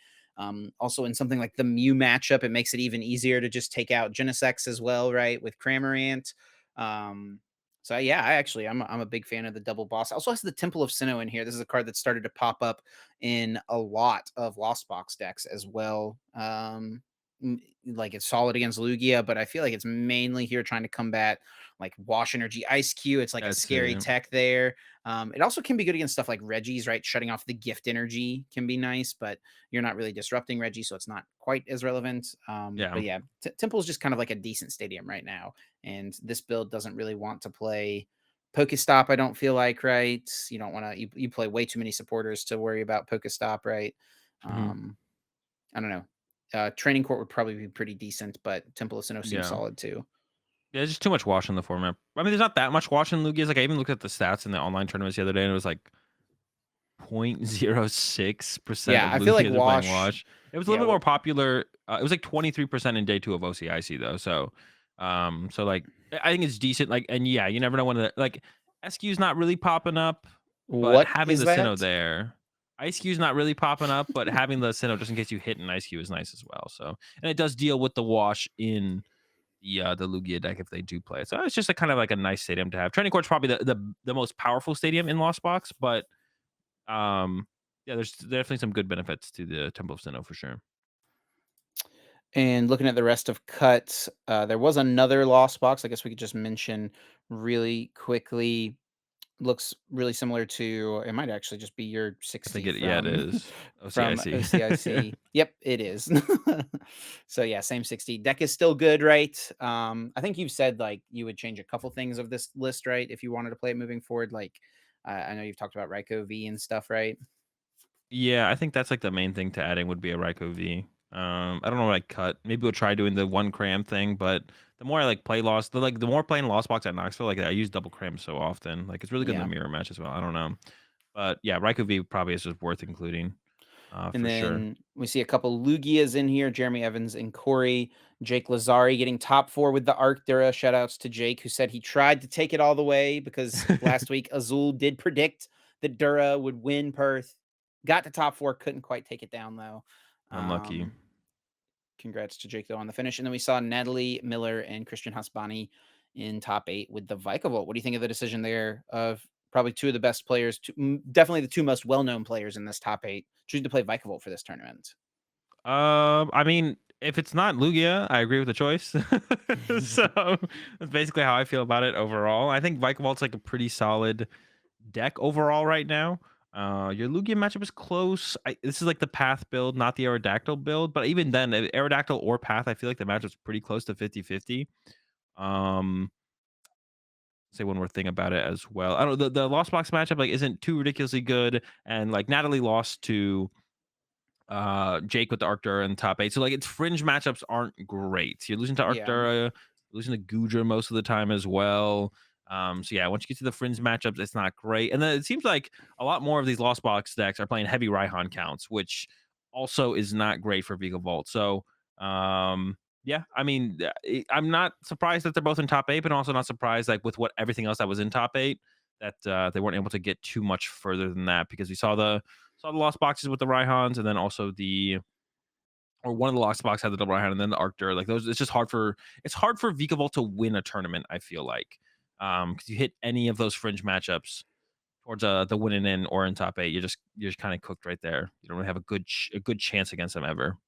Also, in something like the Mew matchup, it makes it even easier to just take out Genesect as well, right? With Cramorant. Um, so yeah, I'm a big fan of the double boss. Also has the Temple of Sinnoh in here. This is a card that started to pop up in a lot of Lost Box decks as well. Like it's solid against Lugia, but I feel like it's mainly here trying to combat like Wash Energy Ice Q. It's like a That's scary it. tech there. It also can be good against stuff like Reggie's, right? Shutting off the gift energy can be nice, but you're not really disrupting Reggie, so it's not quite as relevant. Yeah. But yeah, Temple's just kind of like a decent stadium right now, and this build doesn't really want to play Pokestop, I don't feel like, right? You don't want to, you play way too many supporters to worry about Pokestop, right? Hmm. Um, I don't know. Training Court would probably be pretty decent, but Temple of Sinnoh seems Yeah. solid too. Yeah, there's just too much wash in the format. I mean, there's not that much wash in Lugia's. Like I even looked at the stats in the online tournaments the other day, and it was like 0.06% Yeah, of I feel like Lugias are playing Wash, Wash. It was a yeah, little bit more popular. It was like 23% in day 2 of OCIC though. So like I think it's decent. Like, and yeah, you never know when like SQ's not really popping up, but what having is the Sinnoh that? there, IceQ's not really popping up, but having the Sinnoh just in case you hit an IceQ is nice as well. So, and it does deal with the Wash in the Lugia deck if they do play it. So it's just a kind of like a nice stadium to have. Training Court's probably the most powerful stadium in Lost Box, but yeah, there's definitely some good benefits to the Temple of Sinnoh for sure. And looking at the rest of cuts, there was another Lost Box. I guess we could just mention really quickly. Looks really similar to it might actually just be your I think 60 it yeah, it from is. from OCIC. OCIC. Yep, it is. So yeah, same 60. Deck is still good, right? I think you've said like you would change a couple things of this list, right? If you wanted to play it moving forward. Like I know you've talked about Raikou V and stuff, right? Yeah, I think that's like the main thing to adding would be a Raikou V. I don't know what I cut. Maybe we'll try doing the one cram thing, but the more I like play Lost, the more playing Lost Box at Knoxville, like I use double cram so often. Like it's really good in the Yeah. mirror match as well. I don't know. But yeah, Raikou V probably is just worth including, And for sure. then we see a couple Lugias in here, Jeremy Evans and Corey. Jake Lazari getting top 4 with the Arctura. Shout outs to Jake, who said he tried to take it all the way because last week Azul did predict that Dura would win Perth. Got to top 4, couldn't quite take it down though. Unlucky. Um, Congrats to Jake though on the finish. And then we saw Natalie Miller and Christian Hasbani in top 8 with the Vikavolt. What do you think of the decision there of probably two of the best players, definitely the two most well-known players in this top 8, choosing to play Vikavolt for this tournament? I mean, if it's not Lugia, I agree with the choice. So that's basically how I feel about it overall. I think Vikavolt like a pretty solid deck overall right now. Your Lugia matchup is close. This is like the Path build, not the Aerodactyl build. But even then, Aerodactyl or Path, I feel like the matchup's pretty close to 50-50. Um, say one more thing about it as well. I don't the Lost Box matchup like isn't too ridiculously good, and like Natalie lost to Jake with the Arctura in top 8. So like its fringe matchups aren't great. You're losing to Yeah. Arctura, losing to Gudra most of the time as well. So yeah, once you get to the fringe matchups, it's not great. And then it seems like a lot more of these Lost Box decks are playing heavy Raihan counts, which also is not great for Vigo Vault. So yeah, I mean, I'm not surprised that they're both in top eight, but also not surprised like with what everything else that was in top eight that they weren't able to get too much further than that because we saw the Lost Boxes with the Raihans, and then also the or one of the Lost Box had the double Raihan, and then the Arctur. Like those, it's hard for Vigo Vault to win a tournament. I feel like because you hit any of those fringe matchups towards the winning in or in top eight, you're just kind of cooked right there. You don't really have a good chance against them ever.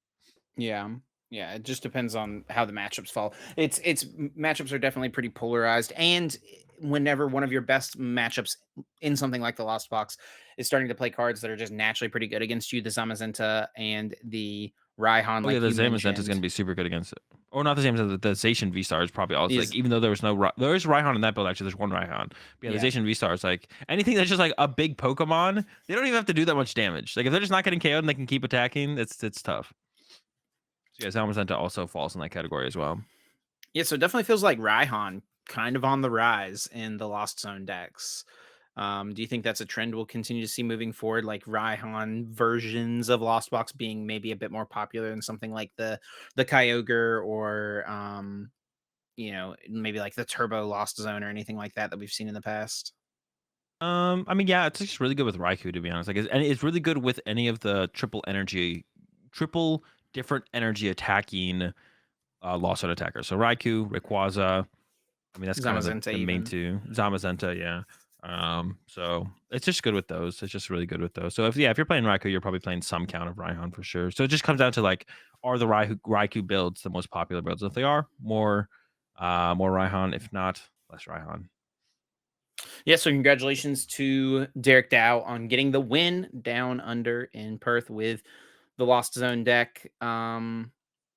Yeah. Yeah, it just depends on how the matchups fall. Matchups are definitely pretty polarized, and whenever one of your best matchups in something like the Lost Box is starting to play cards that are just naturally pretty good against you, the Zamazenta and the Raihan, Oh yeah, like the you Zamazenta is going mentioned, to be super good against it. Or not the Zamazenta, the Zacian V Star is probably also like is even though there was no there is Raihan in that build actually. There's one Raihan. But yeah, the yeah. Zacian V Star is like anything that's just like a big Pokemon. They don't even have to do that much damage. Like if they're just not getting KO'd and they can keep attacking, it's tough. So yeah, Zamazenta also falls in that category as well. Yeah, so it definitely feels like Raihan kind of on the rise in the Lost Zone decks. Do you think that's a trend we'll continue to see moving forward, like Raihan versions of Lost Box being maybe a bit more popular than something like the Kyogre or maybe like the Turbo Lost Zone or anything like that that we've seen in the past? I mean, yeah, it's just really good with Raikou to be honest. Like, and it's really good with any of the triple different energy attacking lost zone attackers. So Raikou, Rayquaza. I mean, that's kind of Zamazenta the main even. two. Zamazenta, yeah. So it's just good with those. It's just really good with those. So if you're playing Raikou, you're probably playing some count of Raihan for sure. So it just comes down to like, are the Raikou builds the most popular builds? If they are, more Raihan. If not, less Raihan. Yeah, so congratulations to Derek Dow on getting the win down under in Perth with the Lost Zone deck.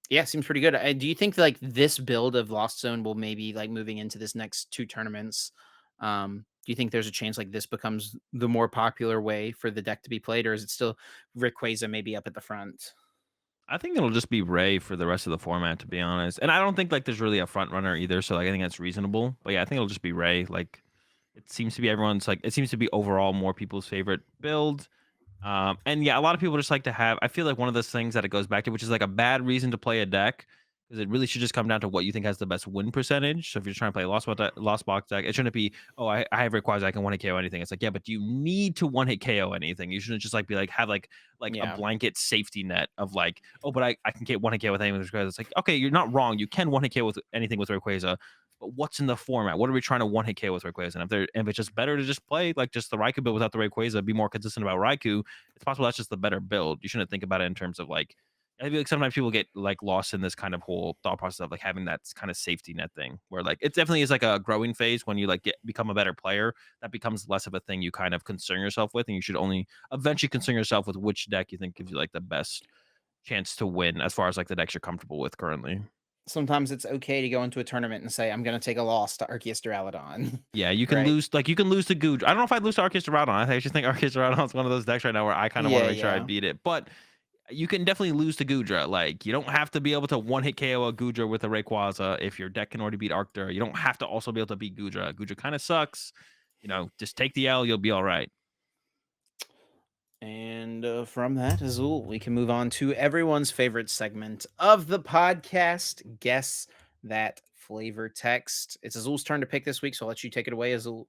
Yeah, seems pretty good. Do you think like this build of Lost Zone will maybe like moving into this next two tournaments? Do you think there's a chance like this becomes the more popular way for the deck to be played, or is it still Rayquaza maybe up at the front? I think it'll just be Ray for the rest of the format, to be honest. And I don't think like there's really a front runner either. So like I think that's reasonable. But yeah, I think it'll just be Ray. Like it seems to be it seems to be overall more people's favorite build. And yeah, a lot of people just like to have. I feel like one of those things that it goes back to, which is like a bad reason to play a deck, because it really should just come down to what you think has the best win percentage. So if you're trying to play a Lost Box deck, it shouldn't be, oh, I have Rayquaza, I can one hit KO anything. It's like, yeah, but do you need to one hit KO anything? You shouldn't just like be like have like a Yeah. blanket safety net of like, oh, but I can get one hit KO with anything with Rayquaza. It's like, okay, you're not wrong. You can one hit KO with anything with Rayquaza. But what's in the format? What are we trying to one hit KO with Rayquaza? And if it's just better to just play like just the Raikou build without the Rayquaza, be more consistent about Raikou, it's possible that's just the better build. You shouldn't think about it in terms of like I feel like sometimes people get like lost in this kind of whole thought process of like having that kind of safety net thing where like it definitely is like a growing phase when you like become a better player. That becomes less of a thing you kind of concern yourself with, and you should only eventually concern yourself with which deck you think gives you like the best chance to win as far as like the decks you're comfortable with currently. Sometimes it's okay to go into a tournament and say, I'm gonna take a loss to Arceus Duraludon. Yeah, you can Right. lose like you can lose to Gooj. I don't know if I'd lose to Arceus Doradon. I actually think Arceus Doradon is one of those decks right now where I kind of want to Yeah, make sure I yeah. beat it. But you can definitely lose to Gudra. Like, you don't have to be able to one hit KO a Gudra with a Rayquaza if your deck can already beat Arctur. You don't have to also be able to beat Gudra. Gudra kind of sucks. Just take the L, you'll be all right. And from that, Azul, we can move on to everyone's favorite segment of the podcast. Guess that flavor text. It's Azul's turn to pick this week, so I'll let you take it away, Azul.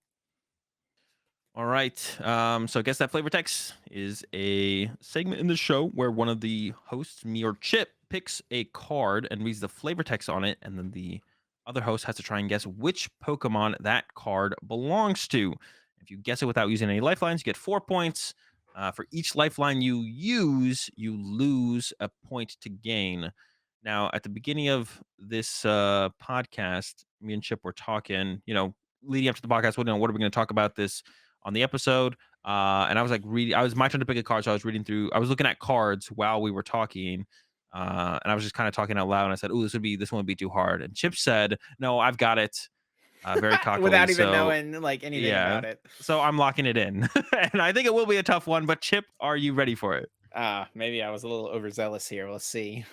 All right. So guess that flavor text is a segment in the show where one of the hosts, me or Chip, picks a card and reads the flavor text on it, and then the other host has to try and guess which Pokemon that card belongs to. If you guess it without using any lifelines, you get 4 points. For each lifeline you use, you lose a point to gain. Now, at the beginning of this podcast, me and Chip were talking, leading up to the podcast, what are we going to talk about this on the episode. And I was like reading. I was my turn to pick a card, so I was reading through. I was looking at cards while we were talking, and I was just kind of talking out loud. And I said, "Oh, this one would be too hard." And Chip said, "No, I've got it." Very cockily. Without even So knowing like anything yeah, about it. so I'm locking it in, and I think it will be a tough one. But Chip, are you ready for it? Maybe I was a little overzealous here. Let's see.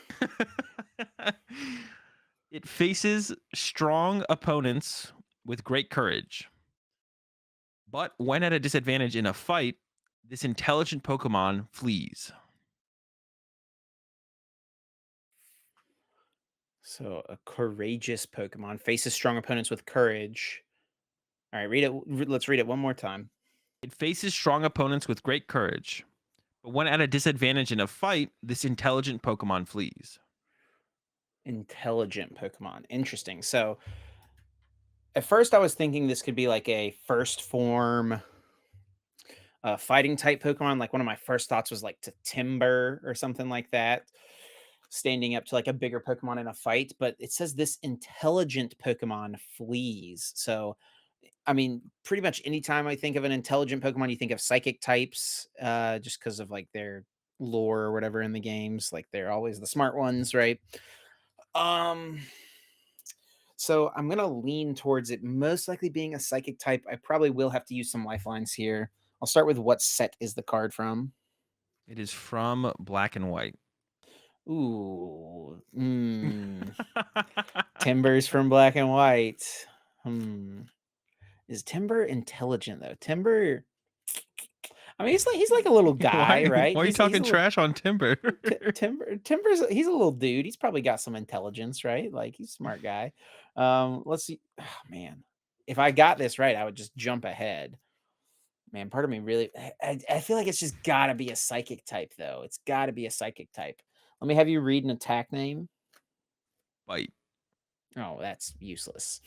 It faces strong opponents with great courage. But when at a disadvantage in a fight, this intelligent Pokemon flees. So a courageous Pokemon faces strong opponents with courage. All right, read it. Let's read it one more time. It faces strong opponents with great courage. But when at a disadvantage in a fight, this intelligent Pokemon flees. Intelligent Pokemon. Interesting. So at first I was thinking this could be like a first form fighting type Pokemon. Like one of my first thoughts was like to Timber or something like that, standing up to like a bigger Pokemon in a fight. But it says this intelligent Pokemon flees. So, I mean, pretty much anytime I think of an intelligent Pokemon, you think of psychic types, just because of like their lore or whatever in the games. Like they're always the smart ones, right? Um, so I'm gonna lean towards it most likely being a psychic type. I probably will have to use some lifelines here. I'll start with what set is the card from? It is from Black and White. Ooh, Timber's from Black and White. Hmm. Is Timber intelligent though? Timber. I mean, he's like a little guy, why? right? Why are you He's talking a little trash on Timber? Timber's he's a little dude. He's probably got some intelligence, right? Like he's a smart guy. Let's see. Oh, man, if I got this right, I would just jump ahead. Man, part of me really I feel like it's just gotta be a psychic type, though. It's gotta be a psychic type. Let me have you read an attack name. Bite. Oh, that's useless.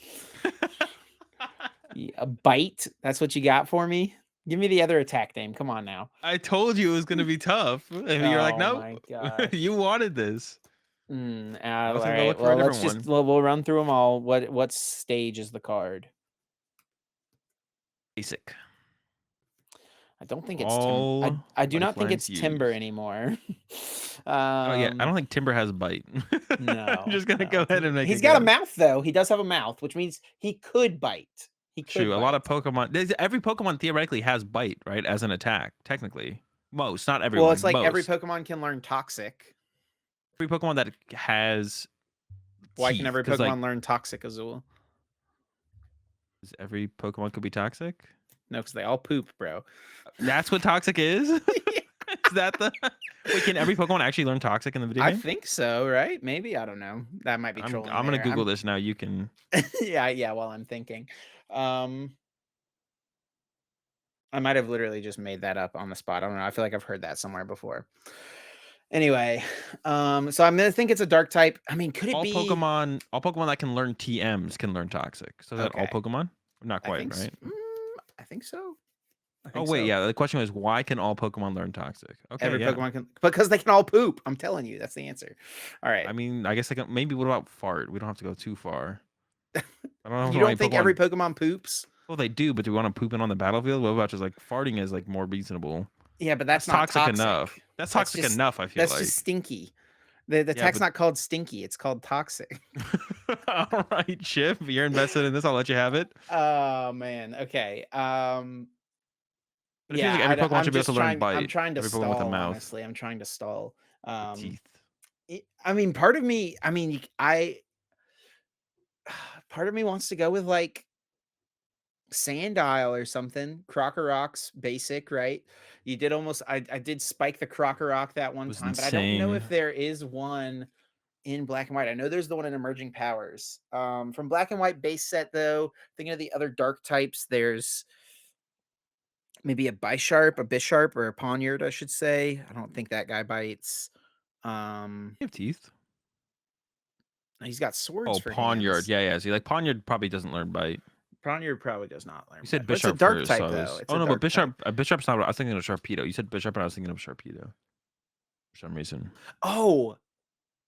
A bite? That's what you got for me? Give me the other attack name. Come on now. I told you it was gonna be tough. And you're like, Oh no, my gosh. you wanted this. I All was gonna go right. look for a Well, let's different just one. we'll run through them all. What stage is the card? Basic. I don't think it's Tim. All I do not think lifelines it's Timber used. anymore. Oh yeah, I um, don't think Timber has bite. I'm no, just gonna go no. ahead and make a He's got a guess. mouth though. He does have a mouth, which means he could bite. He could True. A lot bite. of Pokemon. Every Pokemon theoretically has bite, right? As an attack, technically. Most, not Well, everyone. it's like every Most. Pokemon can learn Toxic. Every Pokemon that has Why can teeth, every because like Pokemon learn Toxic, Azul? every Pokemon could be toxic. No, because they all poop, bro. That's what toxic is. Is that the? Wait, can every Pokemon actually learn toxic in the video I game? think so, right? Maybe I don't know. That might be trolling I'm gonna there. Google this now. You can. Yeah, yeah. While I'm thinking, um, I might have literally just made that up on the spot. I don't know. I feel like I've heard that somewhere before. Anyway, so I'm gonna think it's a dark type. I mean, could it be? All Pokemon that can learn TMs can learn toxic. So is that all Okay, Pokemon? Not I quite, think. right? I think so. I Oh think wait, so. yeah. The question was why can all Pokemon learn toxic? Okay, Every yeah. Pokemon can because they can all poop. I'm telling you, that's the answer. All right. I mean, I guess I can. Maybe what about fart? We don't have to go too far. I don't know You how many don't think every Pokemon. Pokemon poops? Well, they do, but do we want to poop it on the battlefield? What about just like farting is like more reasonable? Yeah, but That's that's not toxic enough. toxic. That's That's toxic just enough. I feel that's just like. stinky. The Yeah, tech's but not called stinky. It's called toxic. all right, Chip, you're invested in this. I'll let you have it. Oh man. Okay. But it feels Yeah. like every Pokemon I'm should be able to just learn trying. I'm bite. trying to Every Pokemon with a stall. mouth, Honestly, I'm trying to stall. with Um, teeth. I mean, part of me. I mean, I part of me wants to go with like Sandile or something. Crocorock's basic, right? You did almost. I did spike the Crocorock that It one was time, but I don't know insane. if there is one in Black and White. I know there's the one in Emerging Powers. From Black and White base set though, thinking of the other dark types, there's maybe a Bisharp, or a Ponyard, I should say. I don't think that guy bites. Um, You have teeth. he's got swords Oh, for Ponyard. hands. Yeah, yeah. See, like Ponyard probably doesn't learn bite. Ponyard probably does not You learn said bite, but it's a Bisharp dark first, so type I though. was. It's Oh a no, but dark type. Bishop's not. I was thinking of Sharpedo. You said Bishop, and I was thinking of Sharpedo for some reason. Oh,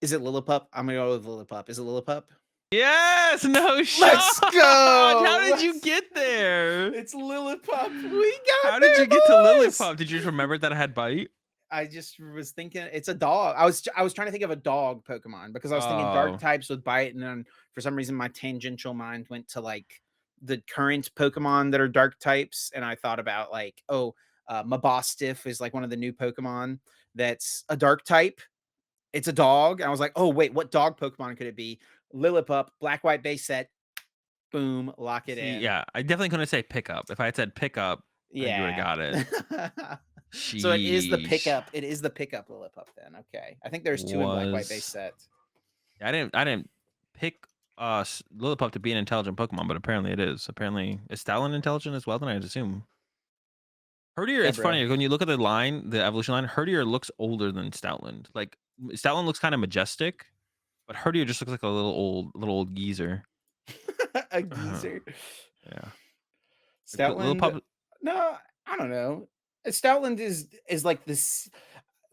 is it Lillipup? I'm gonna go with Lillipup. Is it Lillipup? Yes, no shot. Let's How go. did you get there? It's Lillipup. We got How did there, you get to boys. Lillipup? Did you just remember that I had bite? I just was thinking it's a dog. I was trying to think of a dog Pokemon because I was thinking dark Oh, types would bite, and then for some reason my tangential mind went to like the current Pokemon that are dark types, and I thought about like, oh, Mabostiff is like one of the new Pokemon that's a dark type. It's a dog. And I was like, oh wait, what dog Pokemon could it be? Lillipup, black white base set. Boom, lock it See, in. yeah, I definitely couldn't say pickup. If I had said pickup, you would've Yeah. got it. So Sheesh. it is the pickup Lillipup then, okay. I think there's 2 in black white base Was set. I didn't pick, Lillipup to be an intelligent Pokemon, but apparently it is. Apparently is Stoutland intelligent as well? Then I'd assume. Herdier, Yeah, it's bro. funny, when you look at the line, the evolution line, Herdier looks older than Stoutland. Like, Stoutland looks kinda majestic, but Herdier just looks like a little old geezer. A Uh-huh. geezer. Yeah. Like, Stoutland, Lillipup no, I don't know. Stoutland is like this.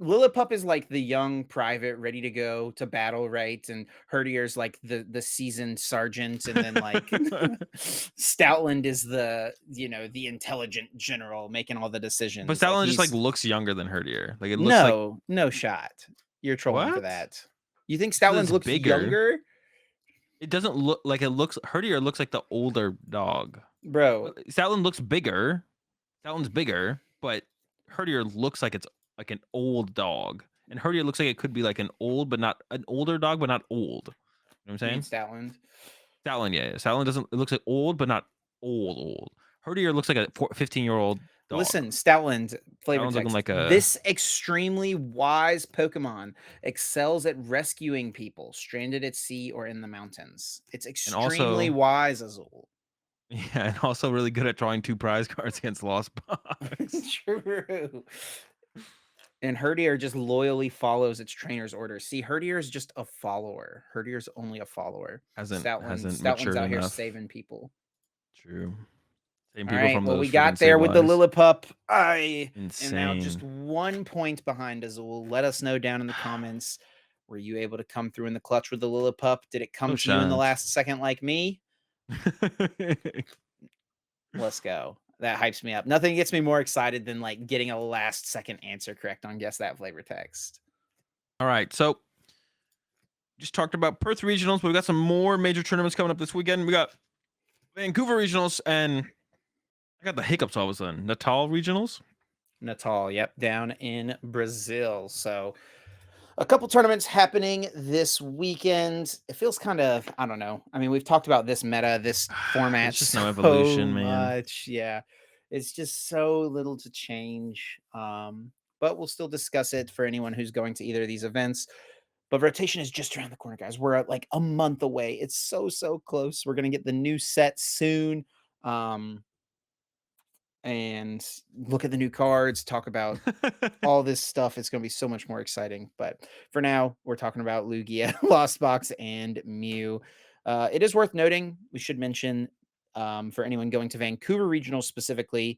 Lillipup is like the young private ready to go to battle, right? And Herdier's like the seasoned sergeant, and then like Stoutland is the intelligent general making all the but decisions. Like Stoutland just, like, he's looks younger than Herdier. Like, it looks like no, no shot. You're trolling for what? that. You think Because Stoutland it's looks bigger. younger? It doesn't look like it looks Herdier looks like the older dog. Bro, Stoutland looks bigger. Stoutland's bigger, but Herdier looks like it's like an old dog. And Herdier looks like it could be like but not an older dog, but not old. You know what I'm you mean saying? Stoutland? Stoutland, yeah. Stoutland doesn't it looks like old, but not old. Herdier looks like a 15-year-old dog. Listen, Stoutland flavor Stoutland's looking text. like a This extremely wise Pokemon excels at rescuing people stranded at sea or in the mountains. It's and extremely also wise, Azul. yeah, and also really good at drawing 2 prize cards against Lost Box. True. And Herdier just loyally follows its trainer's orders. See, Herdier is just a follower. Herdier's only a follower. Hasn't Stoutland's matured out here enough. saving people. True. Same All people right. from Well, those we freaking got Save there with the Lives. Lillipup. I am now just Insane. 1 point behind Azul. Let us know down in the comments. Were you able to come through in the clutch with the Lillipup? Did it come No to you in the chance. last second like me? Let's go. That hypes me up. Nothing gets me more excited than like getting a last second answer correct on guess that flavor text. All right, so just talked about Perth Regionals, but we got some more major tournaments coming up this weekend. We got Vancouver Regionals, and I got the hiccups all of a sudden. Natal Regionals. Natal, yep, down in Brazil. So a couple tournaments happening this weekend. It feels kind of, I don't know. I mean, we've talked about this meta, this format There's just no so evolution, man. much. Yeah. It's just so little to change. But we'll still discuss it for anyone who's going to either of these events. But rotation is just around the corner, guys. We're at like a month away. It's so, so close. We're going to get the new set soon. Um, and look at the new cards, talk about all this stuff. It's going to be so much more exciting. But for now, we're talking about Lugia, Lost Box, and Mew. It is worth noting, we should mention for anyone going to Vancouver Regional specifically,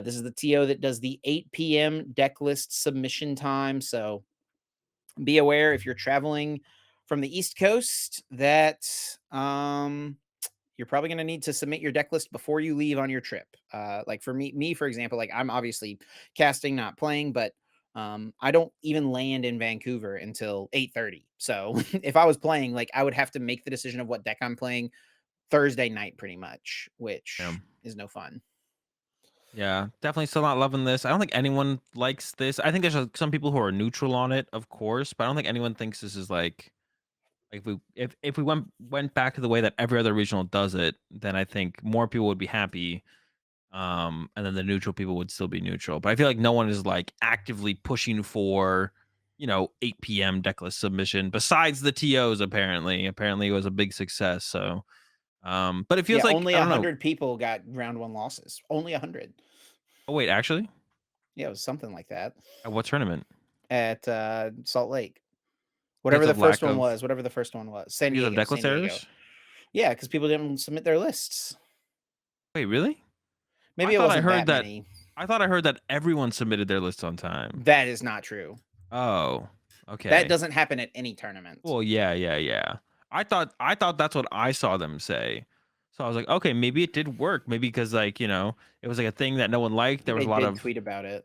this is the TO that does the 8 p.m. deck list submission time. So be aware if you're traveling from the East Coast that you're probably going to need to submit your deck list before you leave on your trip. Like for me, for example, like I'm obviously casting, not playing, but I don't even land in Vancouver until 8:30. So if I was playing, like I would have to make the decision of what deck I'm playing Thursday night, pretty much, Yeah. which is no fun. Yeah, definitely still not loving this. I don't think anyone likes this. I think there's some people who are neutral on it, of course, but I don't think anyone thinks this is like if we went back to the way that every other regional does it, then I think more people would be happy. And then the neutral people would still be neutral. But I feel like no one is like actively pushing for, 8 p.m. decklist submission besides the TOs apparently. Apparently it was a big success. So but it feels Yeah, like only I a don't know. hundred people got round one losses. Only 100. Oh wait, actually? Yeah, it was something like that At what tournament? at Salt Lake. Because of lack of Whatever the first one was, San because of Diego, San decklist Diego. errors? Yeah, because people didn't submit their lists. Wait, really? I Maybe it thought I wasn't heard that that many. I thought I heard that everyone submitted their lists on time. That is not true. Oh, That okay. doesn't happen at any tournament. Well, yeah, yeah, yeah. I thought that's what I saw them say. So I was like, okay, maybe it did work. Maybe because like, it was like a thing that no one I liked. There think was they a lot did of tweet about it.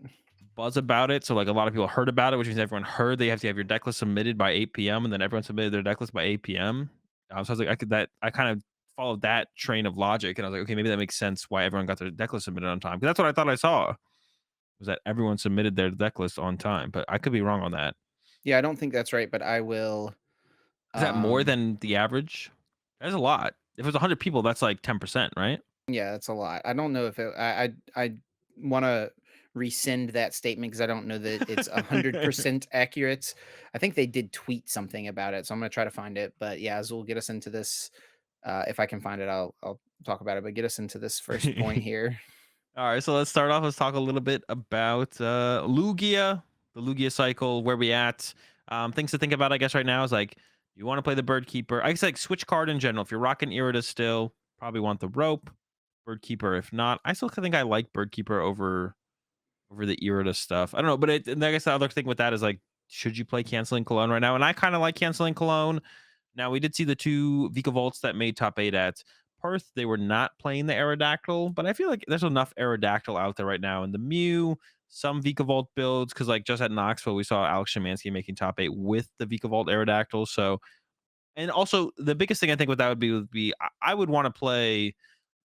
buzz about it. So like a lot of people heard about it, which means everyone heard they have to have your deck list submitted by 8 p.m. and then everyone submitted their deck list by 8 p.m. So I was like, I kind of followed that train of logic and I was like, okay, maybe that makes sense why everyone got their deck list submitted on time. Because that's what I thought I saw was that everyone submitted their deck list on time. But I could be wrong on that. Yeah, I don't think that's right, but I will. Is that more Um, than the average? That's a lot. If it was 100 people, that's like 10%, right? Yeah, that's a lot. I don't know if I wanna rescind that statement because I don't know that it's 100% accurate. I think they did tweet something about it, so I'm gonna try to find it, but yeah, Azul, get us into this. If I can find it, I'll talk about it, but get us into this first point here. All right, so let's start off. Let's talk a little bit about Lugia, the Lugia cycle, where we at. Things to think about, I guess, right now is like you want to play the Bird Keeper. I guess like switch card in general. If you're rocking Irida still, probably want the rope, Bird Keeper. If not, I still think I like Bird Keeper over the Irida stuff. I don't know, but and I guess the other thing with that is like, should you play Canceling Cologne right now? And I kind of like Canceling Cologne. Now we did see the two Vika Volts that made top eight at Perth. They were not playing the Aerodactyl, but I feel like there's enough Aerodactyl out there right now in the Mew, some Vika Volt builds, because like just at Knoxville, we saw Alex Szymanski making top eight with the Vika Volt Aerodactyl. So, and also the biggest thing I think with that would be I would want to play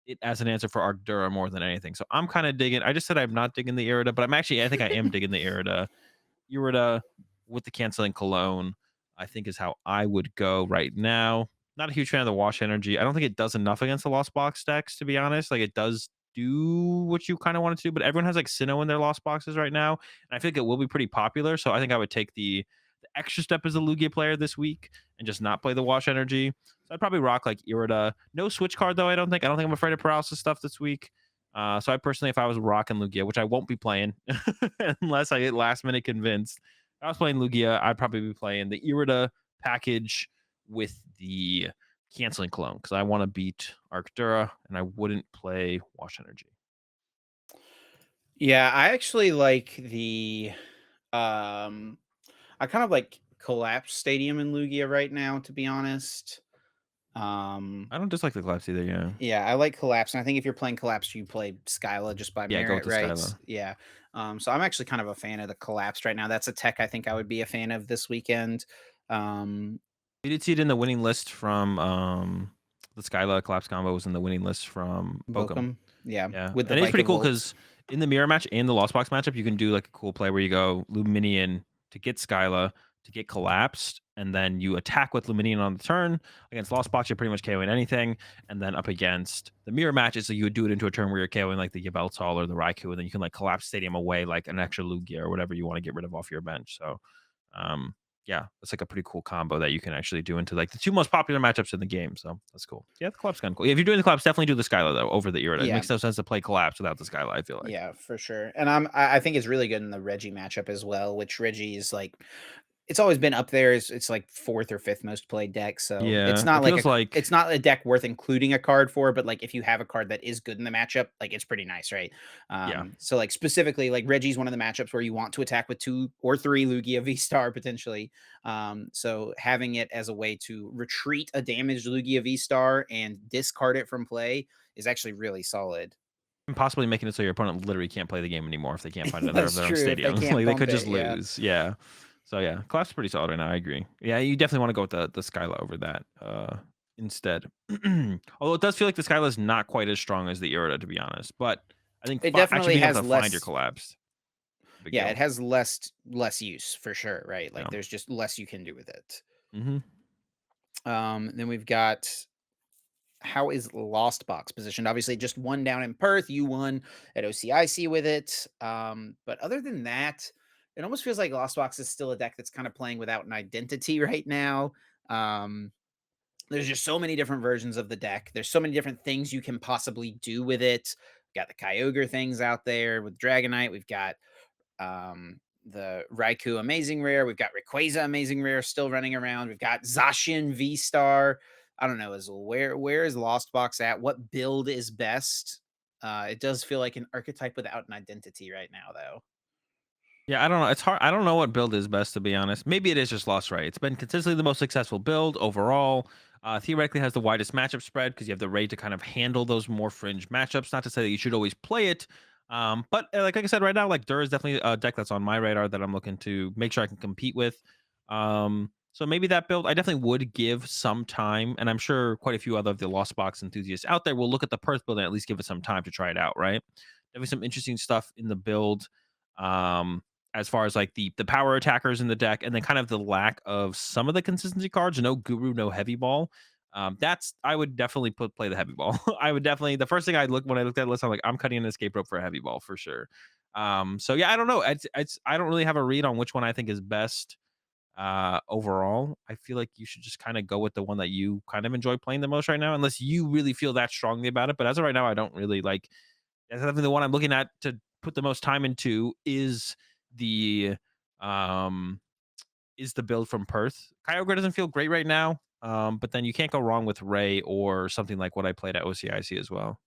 it as an answer for Arctura more than anything. So I'm kind of digging. I just said I'm not digging the Irida, but I think I am digging the Irida with the Canceling Cologne, I think is how I would go right now. Not a huge fan of the Wash Energy. I don't think it does enough against the Lost Box decks, to be honest. Like it does do what you kind of want it to do, but everyone has like Sinnoh in their Lost Boxes right now. And I think it will be pretty popular. So I think I would take the extra step as a Lugia player this week and just not play the Wash Energy. So I'd probably rock like Irida. No switch card though, I don't think. I don't think I'm afraid of paralysis stuff this week. So I personally, if I was rocking Lugia, which I won't be playing unless I get last minute convinced, if I was playing Lugia, I'd probably be playing the Irida package with the Canceling Clone because I want to beat Arctura and I wouldn't play Wash Energy. Yeah, I actually like um I kind of like Collapse Stadium in Lugia right now, to be honest. Um I don't dislike the collapse either. Yeah, Yeah, I like Collapse, and I think if you're playing Collapse, you play Skyla just by yeah, go with merit, the right? Skyla. Yeah. So I'm actually kind of a fan of the Collapse right now. That's a tech I think I would be a fan of this weekend. Um, We did see it in the winning list from the Skyla collapse combo was in the winning list from Bokum. Bochum, yeah, Yeah, with the and it's pretty cool Volt. because in the mirror match and the Lost Box matchup, you can do like a cool play where you go Luminion to get Skyla to get collapsed, and then you attack with Luminion on the turn. Against Lost Box, you're pretty much KOing anything, and then up against the mirror matches, so you would do it into a turn where you're KOing like the Yveltal or the Raikou, and then you can like collapse Stadium away like an extra Lugia or whatever you want to get rid of off your bench. So, um, yeah, that's like a pretty cool combo that you can actually do into like the two most popular matchups in the game. So that's cool. Yeah, the collapse kind of cool. Yeah, if you're doing the collapse, definitely do the Skyla though over the Irida. It Yeah, makes no sense to play collapse without the Skyla. I feel like. yeah, for sure. And I think it's really good in the Reggie matchup as well, which Reggie is like it's always been up there. It's like 4th or 5th most played deck, so Yeah, it feels like it's not a deck worth including a card for, but, like, if you have a card that is good in the matchup, like, it's pretty nice, right? yeah. So, like, specifically, like, Reggie's one of the matchups where you want to attack with 2 or 3 Lugia V-Star potentially. So having it as a way to retreat a damaged Lugia V-Star and discard it from play is actually really solid. And possibly making it so your opponent literally can't play the game anymore if they can't find another of That's their own true, if they stadium. can't Like they bump could it, just yeah. lose. Yeah. So yeah, collapse is pretty solid right now. I agree. Yeah, you definitely want to go with the Skyla over that instead. Although it does feel like the Skyla is not quite as strong as the Irida, to be honest. But I think It actually definitely being able has to find your less. collapse, big Yeah, it deal. has less use for sure, right? Like Yeah. there's just less you can do with it. Hmm. Then we've got how is Lost Box positioned? Obviously, just one down in Perth. You won at OCIC with it. But other than that, it almost feels like Lost Box is still a deck that's kind of playing without an identity right now. Um, there's just so many different versions of the deck. There's so many different things you can possibly do with it. Got the Kyogre things out there with Dragonite. We've got the Raikou Amazing Rare. We've got Rayquaza Amazing Rare still running around. We've got Zacian V Star. I don't know, Azul. Where is Lost Box at? What build is best? It does feel like an archetype without an identity right now, though. Yeah, I don't know. It's hard. I don't know what build is best, to be honest. Maybe it is just Lost Right. It's been consistently the most successful build overall. Theoretically has the widest matchup spread because you have the raid to kind of handle those more fringe matchups. Not to say that you should always play it. But like I said, right now, like Dur is definitely a deck that's on my radar that I'm looking to make sure I can compete with. So maybe that build, I definitely would give some time, and I'm sure quite a few other of the Lost Box enthusiasts out there will look at the Perth build and at least give it some time to try it out. Right? Definitely some interesting stuff in the build. Um, as far as like the power attackers in the deck, and then kind of the lack of some of the consistency cards. No Guru, no Heavy Ball. That's I would definitely play the heavy ball. I would definitely the first thing I look when I looked at the list, I'm like, I'm cutting an escape rope for a heavy ball for sure. So yeah, I don't know. It's I don't really have a read on which one I think is best overall. I feel like you should just kind of go with the one that you kind of enjoy playing the most right now, unless you really feel that strongly about it. But as of right now, I don't really like. That's definitely the one I'm looking at to put the most time into the um is the build from Perth. Kyogre doesn't feel great right now, but then you can't go wrong with Ray or something like what I played at OCIC as well.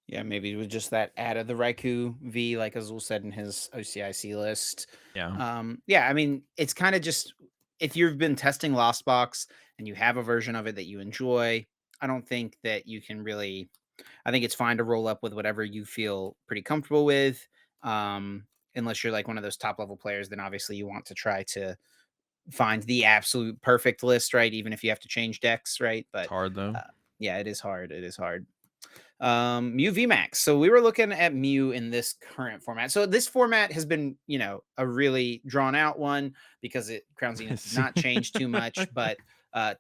Yeah, maybe with just that add of the Raikou V, like Azul said in his OCIC list. Yeah, Yeah, I mean, it's kind of just if you've been testing Lost Box and you have a version of it that you enjoy, I don't think that you can really. I think it's fine to roll up with whatever you feel pretty comfortable with. Um, Unless you're like one of those top level players, then obviously you want to try to find the absolute perfect list, right? Even if you have to change decks, right? it's But hard though. uh, yeah, it is hard. It is hard. Mew VMAX. So we were looking at Mew in this current format. So this format has been, a really drawn out one because Crown Zenith did See, not change too much. But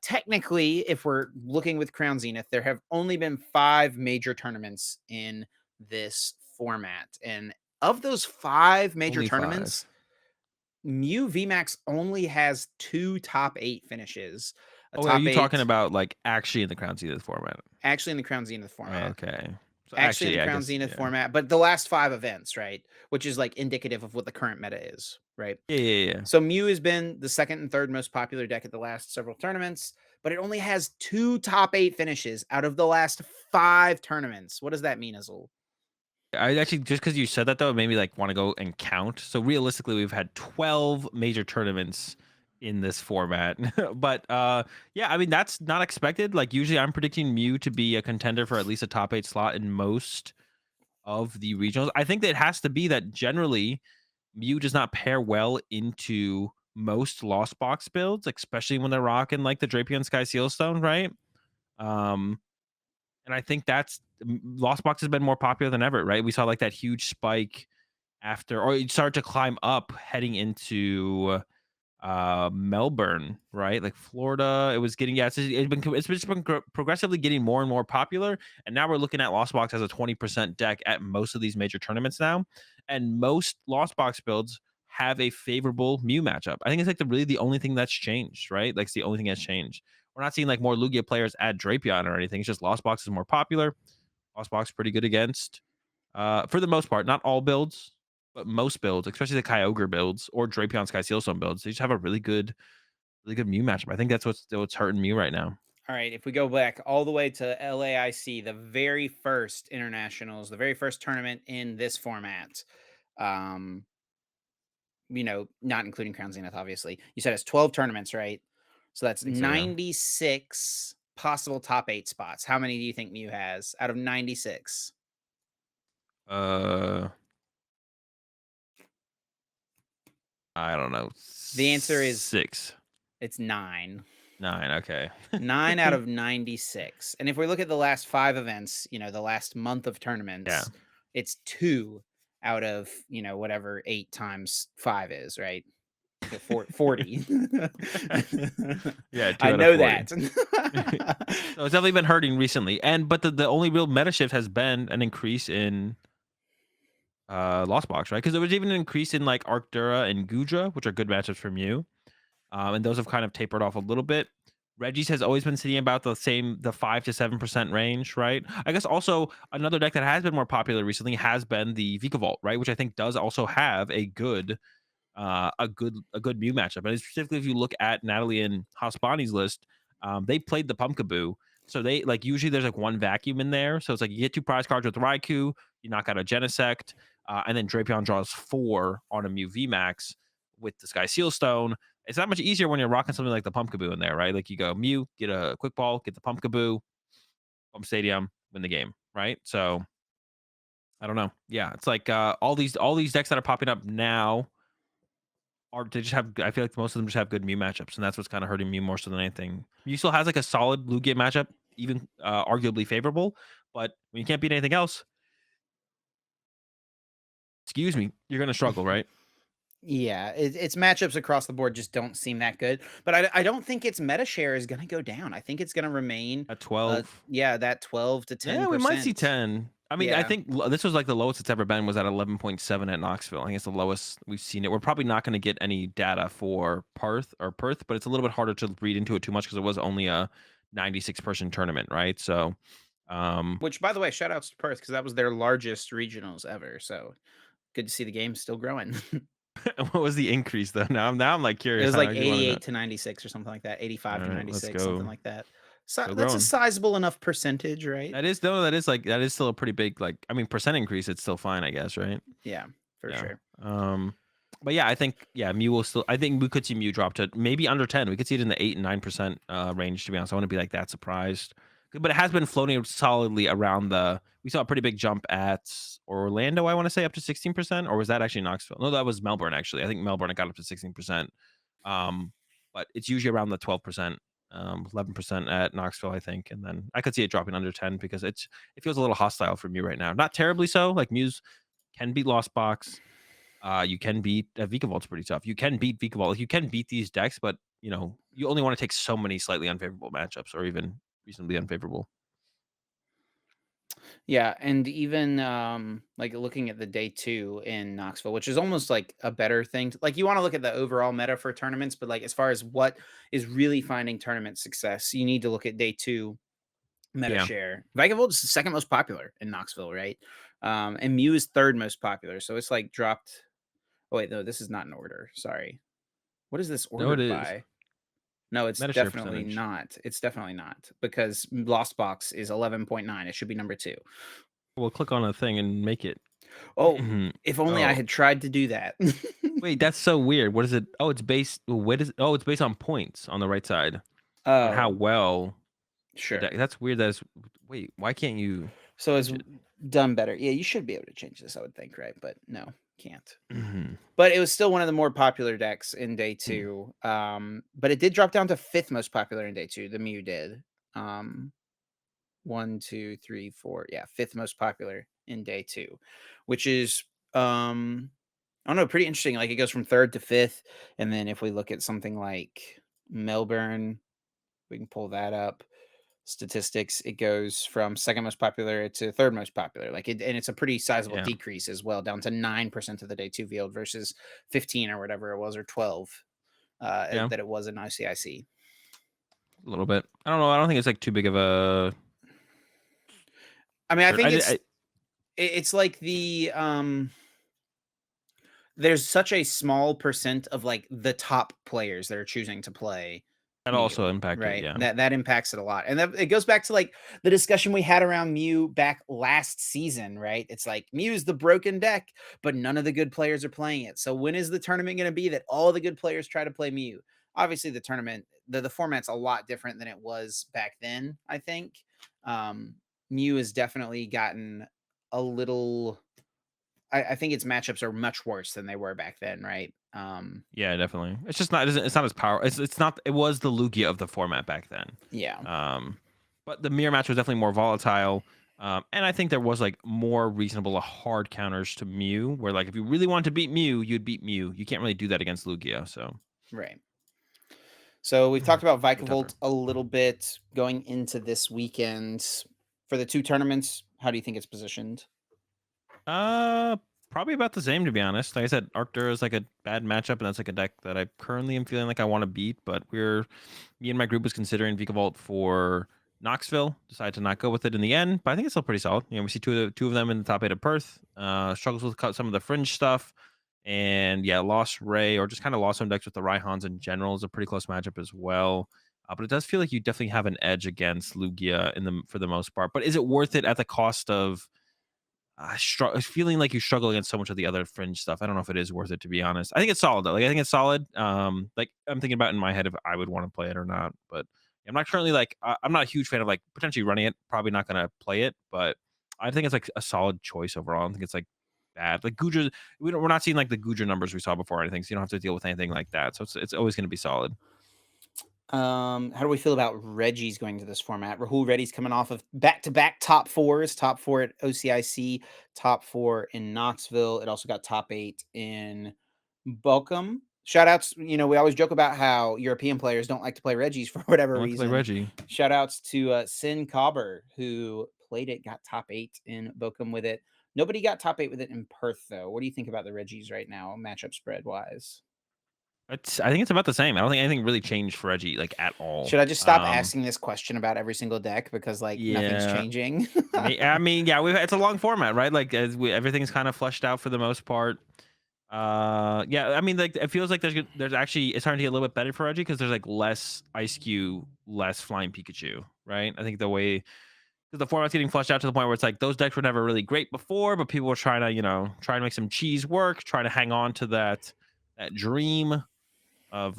technically, if we're looking with Crown Zenith, there have only been 5 major tournaments in this format, and of those 5 major only tournaments, 5. Mew VMAX only has 2 top 8 finishes. A Oh, wait, are top you talking eight about like actually in the Crown Zenith format? actually in the Crown Zenith format. Okay, so Actually in actually, the yeah, I Crown guess, Zenith yeah, format, but the last 5 events, right? Which is, like, indicative of what the current meta is, right? yeah, yeah, yeah. So Mew has been the 2nd and 3rd most popular deck at the last several tournaments, but it only has 2 top 8 finishes out of the last 5 tournaments. What does that mean, Azul? I actually just because you said that though, it made me like want to go and count. So realistically, we've had 12 major tournaments in this format. But yeah, I mean that's not expected. Like usually I'm predicting Mew to be a contender for at least a top 8 slot in most of the regionals. I think that it has to be that generally Mew does not pair well into most Lost Box builds, especially when they're rocking like the Drapion Sky Sealstone, right? Um, and I think that's Lost Box has been more popular than ever, right? We saw like that huge spike after, or it started to climb up heading into Melbourne, right? Like Florida, it was getting it's just been progressively getting more and more popular, and now we're looking at Lost Box as a 20% deck at most of these major tournaments now, and most Lost Box builds have a favorable Mew matchup. I think it's like really the only thing that's changed, right? Like it's the only thing that's changed. We're not seeing like more Lugia players add Drapion or anything. It's just Lost Box is more popular. Lost Box pretty good against for the most part, not all builds, but most builds, especially the Kyogre builds or Drapion Sky Sealstone builds, they just have a really good Mew matchup. I think that's what's hurting Mew right now. All right, if we go back all the way to LAIC, the very first internationals, the very first tournament in this format, um, not including Crown Zenith, obviously. You said it's 12 tournaments, right? So that's I think so, yeah. 96 possible top 8 spots. How many do you think Mew has out of 96? Uh, I don't know, The answer is 6, it's 9. 9. Okay. 9 out of 96. And if we look at the last 5 events, the last month of Yeah, tournaments, it's 2 out of, whatever 8 times 5 is, right? So 40. yeah, 2 I out of know 40. that. So it's definitely been hurting recently, and but the only real meta shift has been an increase in Lost Box, right? Because there was even an increase in like Arctura and Gudra, which are good matchups for Mew. And those have kind of tapered off a little bit. Reggie's has always been sitting about the 5 to 7% range, right? I guess also another deck that has been more popular recently has been the Vika Vault, right? Which I think does also have a good Mew matchup. And specifically, if you look at Natalie and Hospani's list, they played the Pumpkaboo. So they like usually there's like one vacuum in there. So it's like you get 2 prize cards with Raikou, you knock out a Genesect, and then Drapion draws 4 on a Mew VMAX with the Sky Sealstone. It's not much easier when you're rocking something like the Pumpkaboo in there, right? Like you go Mew, get a quick ball, get the Pumpkaboo, Pump Stadium, win the game, right? So I don't know. Yeah, it's like all these decks that are popping up now are they just have I feel like most of them just have good Mew matchups, and that's what's kind of hurting Mew more so than anything. Mew still has like a solid blue game matchup, even arguably favorable, but when you can't beat anything else, excuse me, you're gonna struggle, right? Yeah, it's matchups across the board just don't seem that good, but I don't think its meta share is gonna go down. I think it's gonna remain, At 12. yeah, that 12 to Yeah, we might see 10%. 10. I mean, I Yeah, think this was like the lowest it's ever been was at 11.7 at Knoxville. I think it's the lowest we've seen it. We're probably not going to get any data for Perth, but it's a little bit harder to read into it too much because it was only a 96 person tournament, right? So, um, which, by the way, shout outs to Perth because that was their largest regionals ever, so good to see the game still growing. what was the increase though? Now I'm like It curious. was I like actually want to know. 88 to 96 or something like that, 85 All to right, let's 96, something go. like that. So Still that's a growing. sizable enough percentage, right? That is though. That is still a pretty big like. I mean, percent increase. It's still fine, I guess, right? Yeah, for Yeah. sure. But yeah, I think Mew will still. I think we could see Mew drop to maybe under 10. We could see it in the 8 and 9% range. To be honest, I wouldn't be like that surprised. But it has been floating solidly around the. We saw a pretty big jump at Orlando. I want to say up to 16%, or was that actually Knoxville? No, that was Melbourne. Actually, I think Melbourne got up to 16%. Um, but it's usually around the 12%, 11% at Knoxville, I think, and then I could see it dropping under 10 because it feels a little hostile for Mew right now. Not terribly so. Like Mew's can beat Lost Box, you can beat Vika Vault's pretty tough. You can beat Vika Vault. Like, you can beat these decks, but you only want to take so many slightly unfavorable matchups or even reasonably unfavorable. Yeah, and even, like, looking at the day 2 in Knoxville, which is almost like a better thing to like, you wanna look at the overall meta for tournaments, but, like, as far as what is really finding tournament success, you need to look at day 2 meta Yeah. share. Vagavolt is the second most popular in Knoxville, right? And Mew is third most popular, so it's, like, dropped. Oh, wait, no, this is not in order, sorry. What is this No, it ordered is. by? No, it's Meta share definitely percentage. not. It's definitely not because Lost Box is 11.9. It should be number 2. We'll click on a thing and make it. Oh, if only I Oh, had tried to do that. wait, that's so weird. What is it? Oh, it's based. What is? Oh, it's based on points on the right side on how Oh, well the deck. sure. That's weird. Wait. Why can't you So it's change it? done better. Yeah, you should be able to change this, I would think, right? But no, can't. Mhm. But it was still one of the more popular decks in day Hmm. 2. But it did drop down to 5th most popular in day 2. The Mew did. Um, 1, 2, 3, 4. Yeah, 5th most popular in day 2, which is I don't know, pretty interesting. Like it goes from 3rd to 5th. And then if we look at something like Melbourne, we can pull that up. Statistics, it goes from second most popular to third most popular. Like it, and it's a pretty sizable Yeah. decrease as well, down to 9% of the day 2 field versus 15 or whatever it was, or 12 Yeah. that it was in ICIC. A little bit. I don't know. I don't think it's like too big of a. I mean, I think I it's like there's such a small percent of like the top players that are choosing to play that also Mew, impacted. right? Yeah. That impacts it a lot. And that it goes back to like the discussion we had around Mew back last season, right? It's like Mew's the broken deck, but none of the good players are playing it. So when is the tournament going to be that all the good players try to play Mew? Obviously the tournament, the format's a lot different than it was back then, I think. Um Mew has definitely gotten a little I think its matchups are much worse than they were back then, right? Yeah, definitely. It's just not. It's not as power. It's not. It was the Lugia of the format back then. Yeah, Um, but the mirror match was definitely more volatile. And I think there was like more reasonable hard counters to Mew, where like if you really wanted to beat Mew, you'd beat Mew. You can't really do that against Lugia, so right. So we've talked about a little bit tougher. Vikavolt a little bit going into this weekend. For the two tournaments, how do you think it's positioned? Uh, Probably about the same to be honest. Like I said, Arctur is like a bad matchup, and that's like a deck that I currently am feeling like I want to beat. But me and my group was considering Vikavolt for Knoxville. Decided to not go with it in the end, but I think it's still pretty solid. We see two of them in the top 8 of Perth. Struggles with some of the fringe stuff, and yeah, lost Ray or just kind of lost some decks with the Raihans in general is a pretty close matchup as well. But it does feel like you definitely have an edge against Lugia for the most part. But is it worth it at the cost of feeling like you struggle against so much of the other fringe stuff? I don't know if it is worth it to be honest. I think it's solid though. Like I think it's solid. Like I'm thinking about in my head if I would want to play it or not. But I'm not currently like I'm not a huge fan of like potentially running it. Probably not gonna play it, but I think it's like a solid choice overall. I don't think it's like bad. Like Guja, we're not seeing like the Guja numbers we saw before or anything, so you don't have to deal with anything like that. So it's always gonna be solid. How do we feel about Reggie's going to this format? Rahul Reddy's coming off of back-to-back top fours, top four at OCIC, top four in Knoxville. It also got top 8 in Welcome. Shout outs, we always joke about how European players don't like to play Regis for whatever I like to play reason. Reggie. Shout outs to Sin Cobber, who played it, got top 8 in Bochum with it. Nobody got top 8 with it in Perth, though. What do you think about the Regis right now, matchup spread wise? I think it's about the same. I don't think anything really changed for Reggie like at all. Should I just stop asking this question about every single deck because, like, nothing's Yeah. changing? I mean, yeah, it's a long format, right? Like everything's kind of fleshed out for the most part. Yeah, I mean, like it feels like there's actually it's starting to get a little bit better for Reggie because there's like less Ice Cube, less Flying Pikachu, right? I think the way 'cause the format's getting fleshed out to the point where it's like those decks were never really great before, but people were trying to, try to make some cheese work, trying to hang on to that dream of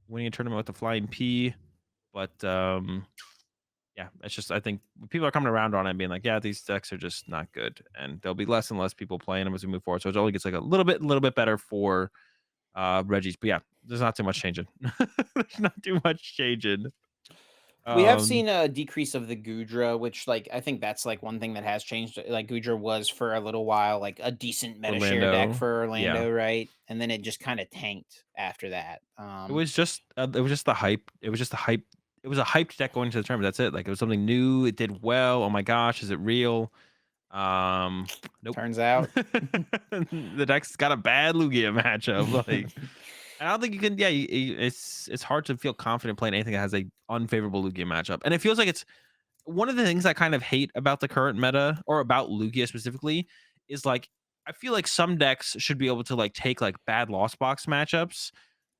winning a tournament with the Flying P. But yeah, it's just I think people are coming around on it and being like, yeah, these decks are just not good, and there'll be less and less people playing them as we move forward. So it only gets like a little bit better for Reggie's. But yeah, there's not too much changing. There's not too much changing. We have Um, seen a decrease of the Gudra, which, like, I think that's, like, one thing that has changed. Like, Gudra was for a little while, like, a decent meta share deck Orlando, for yeah, Orlando, right? And then it just kinda tanked after that. it was just the hype. It was just the hype. It was a hyped deck going to the tournament. That's it. Like it was something new. It did well. Oh my gosh, is it real? Nope. Turns out. The deck's got a bad Lugia matchup. Like, I don't think you can. Yeah, it's hard to feel confident playing anything that has a unfavorable Lugia matchup, and it feels like it's one of the things I kind of hate about the current meta or about Lugia specifically is like I feel like some decks should be able to like take like bad Lost Box matchups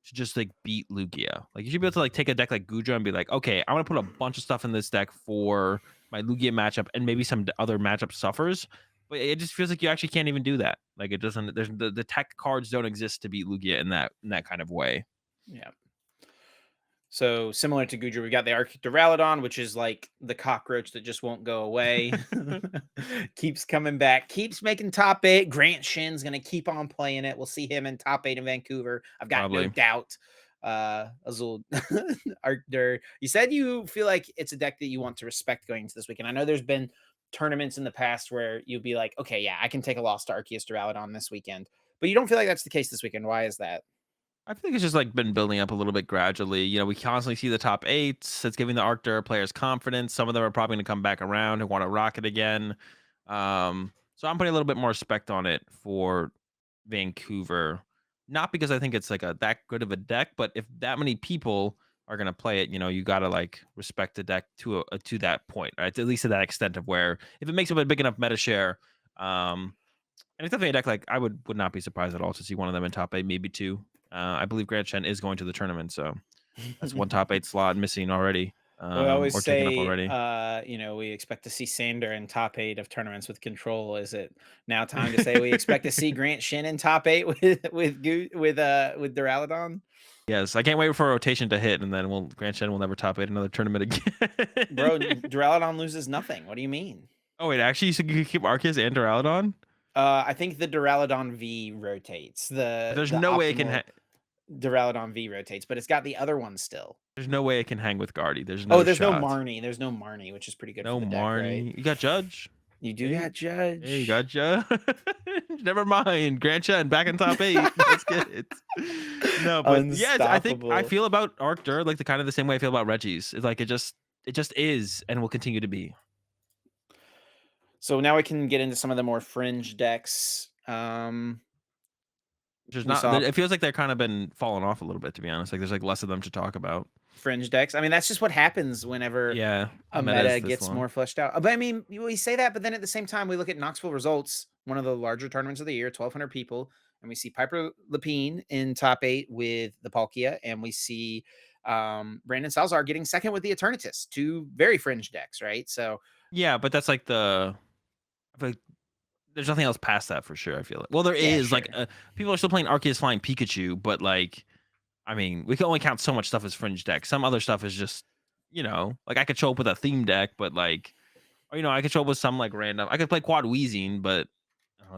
to just like beat Lugia. Like you should be able to like take a deck like Gudra and be like, okay, I'm gonna put a bunch of stuff in this deck for my Lugia matchup, and maybe some other matchup suffers. But it just feels like you actually can't even do that. Like it doesn't. There's the tech cards don't exist to beat Lugia in that kind of way. Yeah. So, similar to Gudra, we got the Arctic Duraludon, which is like the cockroach that just won't go away. Keeps coming back, keeps making top 8. Grant Shin's gonna keep on playing it. We'll see him in top 8 in Vancouver. I've got no Probably. doubt. Azul Arctur. You said you feel like it's a deck that you want to respect going into this weekend. I know there's been tournaments in the past where you'll be like, okay, yeah, I can take a loss to Arceus Duraludon this weekend. But you don't feel like that's the case this weekend. Why is that? I think it's just like been building up a little bit gradually. We constantly see the top eights. It's giving the Arctur players confidence. Some of them are probably going to come back around and want to rock it again. So I'm putting a little bit more respect on it for Vancouver. Not because I think it's like a that good of a deck, but if that many people are going to play it, you got to like respect the deck to that point, right? At least to that extent of where if it makes up a big enough meta share, and it's definitely a deck like I would not be surprised at all to see one of them in top 8, maybe 2. I believe Grant Chen is going to the tournament, so that's one top 8 slot missing already, We always or taken up say, already. we expect to see Sander in top 8 of tournaments with control. Is it now time to say we expect to see Grant Shin in top 8 with Duraludon? Yes, I can't wait for a rotation to hit, and then Grant Chen will never top 8 another tournament Bro, again. Duraludon loses nothing. What do you mean? Oh wait, actually, so you can keep Arceus and Duraludon? I think the Duraludon V rotates. There's The no way it can. optimal Duraludon V rotates, but it's got the other one still. There's no way it can hang with Guardy. There's Oh, no there's no shot. Marnie. There's no Marnie, which is pretty good for No the deck, right? Marnie. You got Judge. You do Hey, got hey, you Judge. got Judge. Never mind. Grant Chen back in top 8. Let's get it. No, but yes, I think I Unstoppable. feel about Arctur like the kind of the same way I feel about Reggie's. It's like it just is and will continue to be. So now we can get into some of the more fringe decks. There's We not. saw It feels like they're kind of been falling off a little bit, to be honest. Like there's like less of them to talk about. fringe decks. I mean, that's just what happens whenever Yeah, the a meta is meta this gets long. more fleshed out. But I mean, we say that, but then at the same time, we look at Knoxville results, one of the larger tournaments of the year, 1,200 people, and we see Piper Lapine in top 8 with the Palkia, and we see Brandon Salzar getting second with the Eternatus, two very fringe decks, right? So Yeah, but that's like I feel like there's nothing else past that for sure. I feel like. Well, there yeah, is like sure. people are still playing Arceus Flying Pikachu, but like I mean, we can only count so much stuff as fringe deck. Some other stuff is just, like I could show up with a theme deck, but like, or, I could show up with some like random. I could play Quad Wheezing, but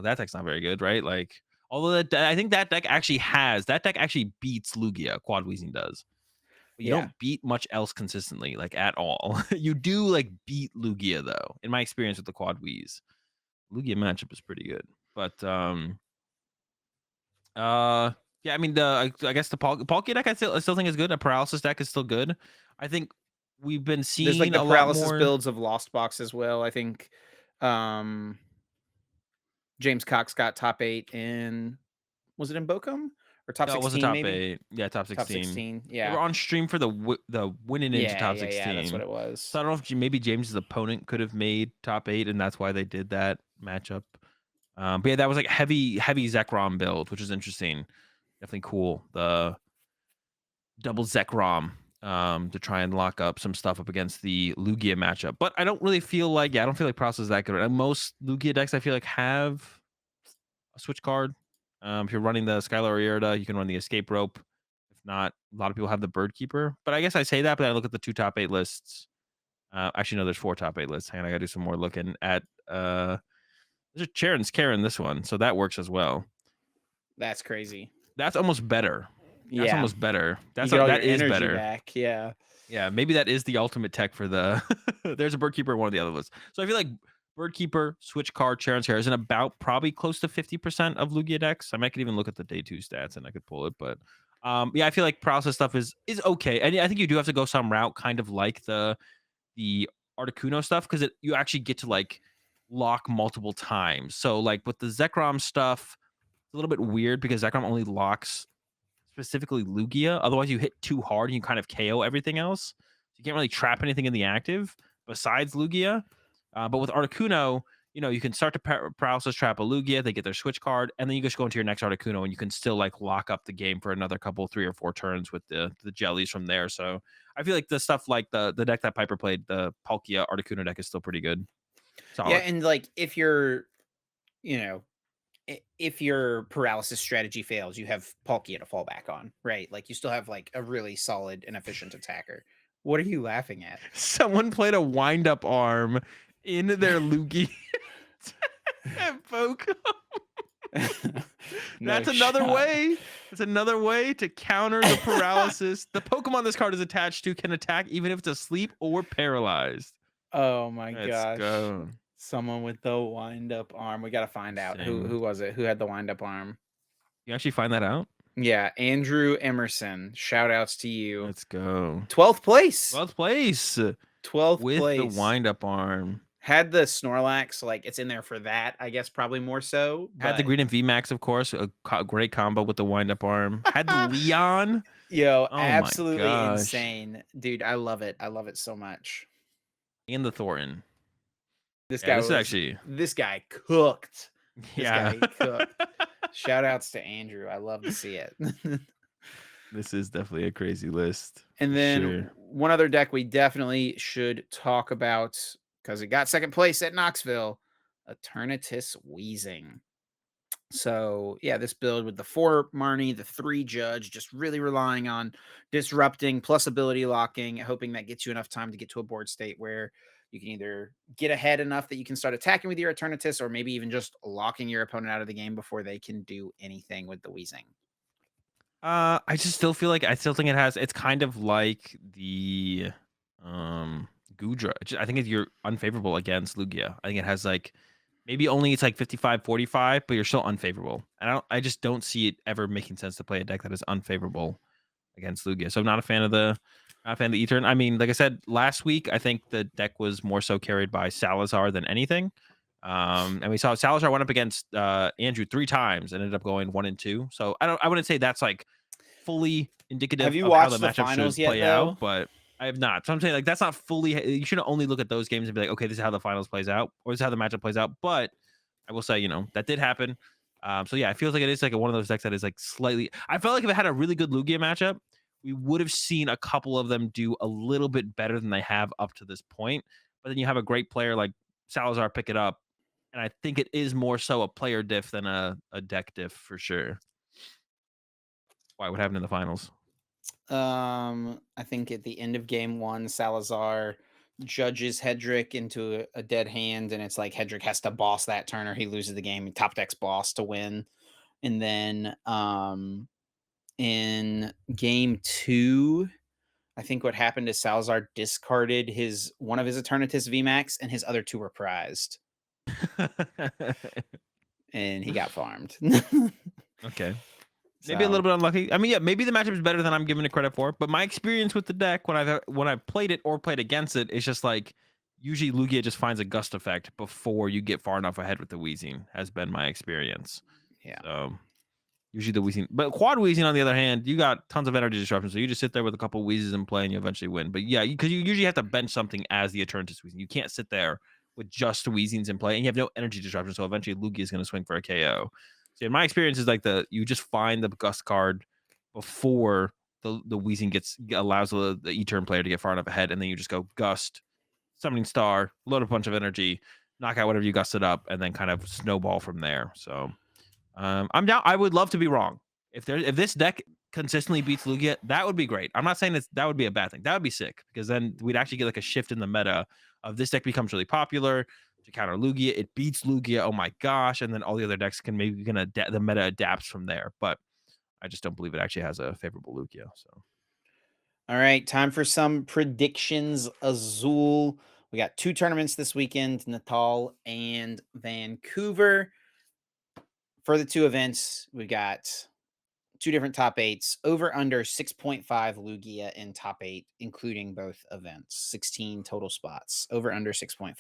that deck's not very good, right? Like, although I think that deck actually beats Lugia. Quad Wheezing does, but you Yeah. don't beat much else consistently, like at all. You do like beat Lugia though, in my experience with the Quad Wheeze. Lugia matchup is pretty good, but Yeah, I mean, I guess the Palkia deck I still think is good. A Paralysis deck is still good. I think we've been There's, like, seeing the a lot paralysis more. builds of Lost Box as well, I think, um, James Cox got top 8 in was it in Bochum? Or top No, it was a 16 top maybe? 8. Yeah, top Top 16. 16, They yeah. were on stream for the winning into Yeah, top yeah, yeah, that's what 16. it So was. I don't know if maybe James's opponent could have made top 8, and that's why they did that matchup. But yeah, that was like heavy Zekrom build, which is interesting. Definitely cool. The double Zekrom to try and lock up some stuff up against the Lugia matchup. But I don't really feel like, I don't feel like Process is that good. And most Lugia decks I feel like have a switch card. If you're running the Skylar Irida, you can run the Escape Rope. If not, a lot of people have the Bird Keeper. But I guess I say that, but I look at the two top 8 lists. Actually, no, there's 4 top 8 lists. Hang on, I gotta do some more looking at. There's a Charon's Karen this one, so that works as well. That's crazy. That's almost better. That's Yeah. almost better. You That's get all your that is energy better. back, yeah. Yeah, maybe that is the ultimate tech for the. There's a Bird Keeper in one of the other lists. So I feel like Bird Keeper, Switch Card, Charon's Hair is in about probably close to 50% of Lugia decks. I might could even look at the day 2 stats and I could pull it, but yeah, I feel like process stuff is okay. And I think you do have to go some route, kind of like the Articuno stuff, because you actually get to like lock multiple times. So like with the Zekrom stuff, it's a little bit weird because Zekrom only locks specifically Lugia. Otherwise, you hit too hard and you kind of KO everything else. So you can't really trap anything in the active besides Lugia. But with Articuno, you can start to paralysis trap a Lugia. They get their switch card, and then you just go into your next Articuno, and you can still like lock up the game for another couple, 3 or 4 turns with the jellies from there. So I feel like the stuff like the deck that Piper played, the Palkia Articuno deck, is still pretty good, Yeah, solid. and, like, if you're, you know, if your paralysis strategy fails, you have Palkia to fall back on, right? Like, you still have, like, a really solid and efficient attacker. What are you laughing at? Someone played a wind up arm in their Lugia and Poke. No That's another shot. way. That's another way to counter the paralysis. The Pokemon this card is attached to can attack even if it's asleep or paralyzed. Oh my Let's gosh. go. Someone with the wind-up arm. We gotta find out who Insane. was it? Who had the wind-up arm? You actually find that out? Yeah, Andrew Emerson. Shout outs to you. Let's go. 12th place. 12th place 12th with the place. wind up arm. Had the Snorlax, like, it's in there for that, I guess, probably more so, Had the but Green and VMAX, of course. A great combo with the wind up arm. Had the Leon. yo, Oh my absolutely gosh. insane. Dude, I love it. I love it so much. And the Thornton. This Yeah, guy this is was actually. this guy cooked. This Yeah. guy cooked. Shout outs to Andrew. I love to see it. This is definitely a crazy list And for then sure. one other deck we definitely should talk about because it got second place at Knoxville, Eternatus Wheezing. So yeah, this build with the 4 Marnie, the 3 Judge, just really relying on disrupting plus ability locking, hoping that gets you enough time to get to a board state where you can either get ahead enough that you can start attacking with your Eternatus, or maybe even just locking your opponent out of the game before they can do anything with the Wheezing. I just still feel like I still think it's kind of like the Gudra. I think you're unfavorable against Lugia. I think it has like maybe only it's like 55-45, but you're still unfavorable. And I just don't see it ever making sense to play a deck that is unfavorable against Lugia. So I'm not a fan of the E-turn. I mean, like I said last week, I think the deck was more so carried by Salazar than anything. And we saw Salazar went up against Andrew 3 times and ended up going 1 and 2. So I wouldn't say that's like fully Have indicative you of how the watched the matchup finals should yet play out, though? but I have not. So I'm saying like that's not fully. You shouldn't only look at those games and be like, okay, this is how the finals plays out, or this is how the matchup plays out. But I will say, that did happen. So yeah, it feels like it is like one of those decks that is like slightly. I felt like if it had a really good Lugia matchup, we would have seen a couple of them do a little bit better than they have up to this point. But then you have a great player like Salazar pick it up, and I think it is more so a player diff than a deck diff for sure. Why? What happened in the finals? I think at the end of game 1, Salazar judges Hedrick into a dead hand, and it's like Hedrick has to boss that turn or he loses the game. He top decks boss to win. And then in game 2, I think what happened is Salazar discarded his one of his Eternatus VMAX and his other 2 were prized, and he got farmed. Okay. Maybe a little So bit unlucky. I mean, yeah, maybe the matchup is better than I'm giving it credit for. But my experience with the deck when I've played it or played against it, it's just like usually Lugia just finds a gust effect before you get far enough ahead with the wheezing. Has been my experience. yeah. So usually the wheezing, but quad wheezing on the other hand, you got tons of energy disruption. So you just sit there with a couple wheezes and play, and you eventually win. But yeah, because you usually have to bench something as the Eternus wheezing. You can't sit there with just wheezings in play, and you have no energy disruption. So eventually Lugia is going to swing for a KO. So in my experience, is like you just find the gust card before the wheezing allows the E-turn player to get far enough ahead, and then you just go gust, summoning star, load a bunch of energy, knock out whatever you gusted up, and then kind of snowball from there. So I'm down. I would love to be wrong. If this deck consistently beats Lugia, that would be great. I'm not saying that would be a bad thing. That would be sick because then we'd actually get like a shift in the meta of this deck becomes really popular to counter Lugia. It beats Lugia. Oh my gosh! And then all the other decks can maybe the meta adapts from there. But I just don't believe it actually has a favorable Lugia. So All right, time for some predictions. Azul. We got 2 tournaments this weekend, Natal and Vancouver. For the 2 events, we got 2 different top 8s. Over under 6.5 Lugia in top 8, including both events. 16 total spots. Over under 6.5.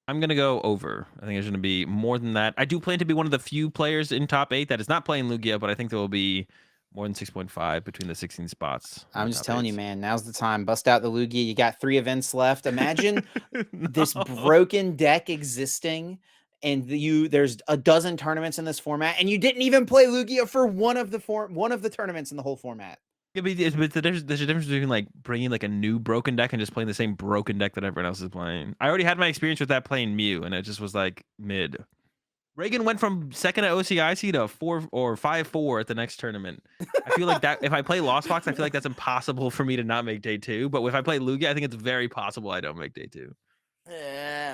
I'm gonna go over. I think there's gonna be more than that. I do plan to be one of the few players in top 8 that is not playing Lugia, but I think there will be more than 6.5 between the 16 spots in I'm the just top telling you, eights. man, now's the time. Bust out the Lugia. You got 3 events left. Imagine this No. broken deck existing and there's a dozen tournaments in this format and you didn't even play Lugia for one of the tournaments in the whole format. Yeah, but there's a difference between like bringing like a new broken deck and just playing the same broken deck that everyone else is playing. I already had my experience with that playing Mew, and it just was like mid. Reagan went from second at OCIC to 4 or 5-4 at the next tournament. I feel like that if I play Lost Box, I feel like that's impossible for me to not make day 2. But if I play Lugia, I think it's very possible I don't make day 2.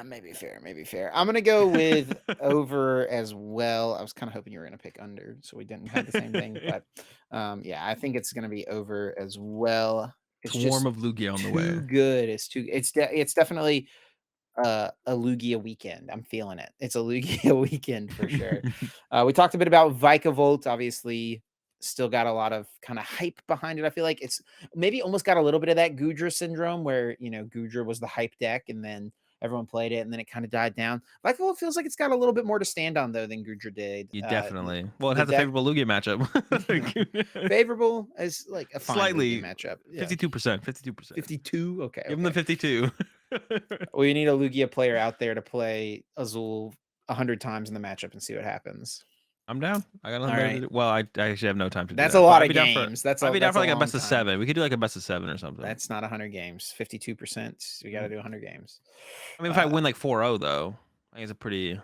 Maybe fair, maybe fair. I'm gonna go with over as well. I was kind of hoping you were gonna pick under, so we didn't have the same thing. But yeah, I think it's gonna be over as well. It's Swarm just of Lugia on the way. too good. It's definitely a Lugia weekend. I'm feeling it. It's a Lugia weekend for sure. We talked a bit about Vikavolt. Obviously, still got a lot of kind of hype behind it. I feel like it's maybe almost got a little bit of that Gudra syndrome where Gudra was the hype deck and then everyone played it and then it kind of died down. Vikavolt feels like it's got a little bit more to stand on though than Gudra did. You definitely. Well, it The has a deck favorable Lugia matchup. favorable as like a fine Lugia Slightly matchup. Yeah, 52%. 52%. 52. Okay, Give him the 52. we need a Lugia player out there to play Azul 100 times in the matchup and see what happens. I'm down. I got nothing All better to right. do. Well, I actually have no time to do That's a that, but lot of games. I'd be down That's for a like a long best of time. 7. We could do like a best of 7 or something. That's not 100 games. 52%. We got to do 100 games. I mean, if I win like 4-0 though, I think it's a pretty.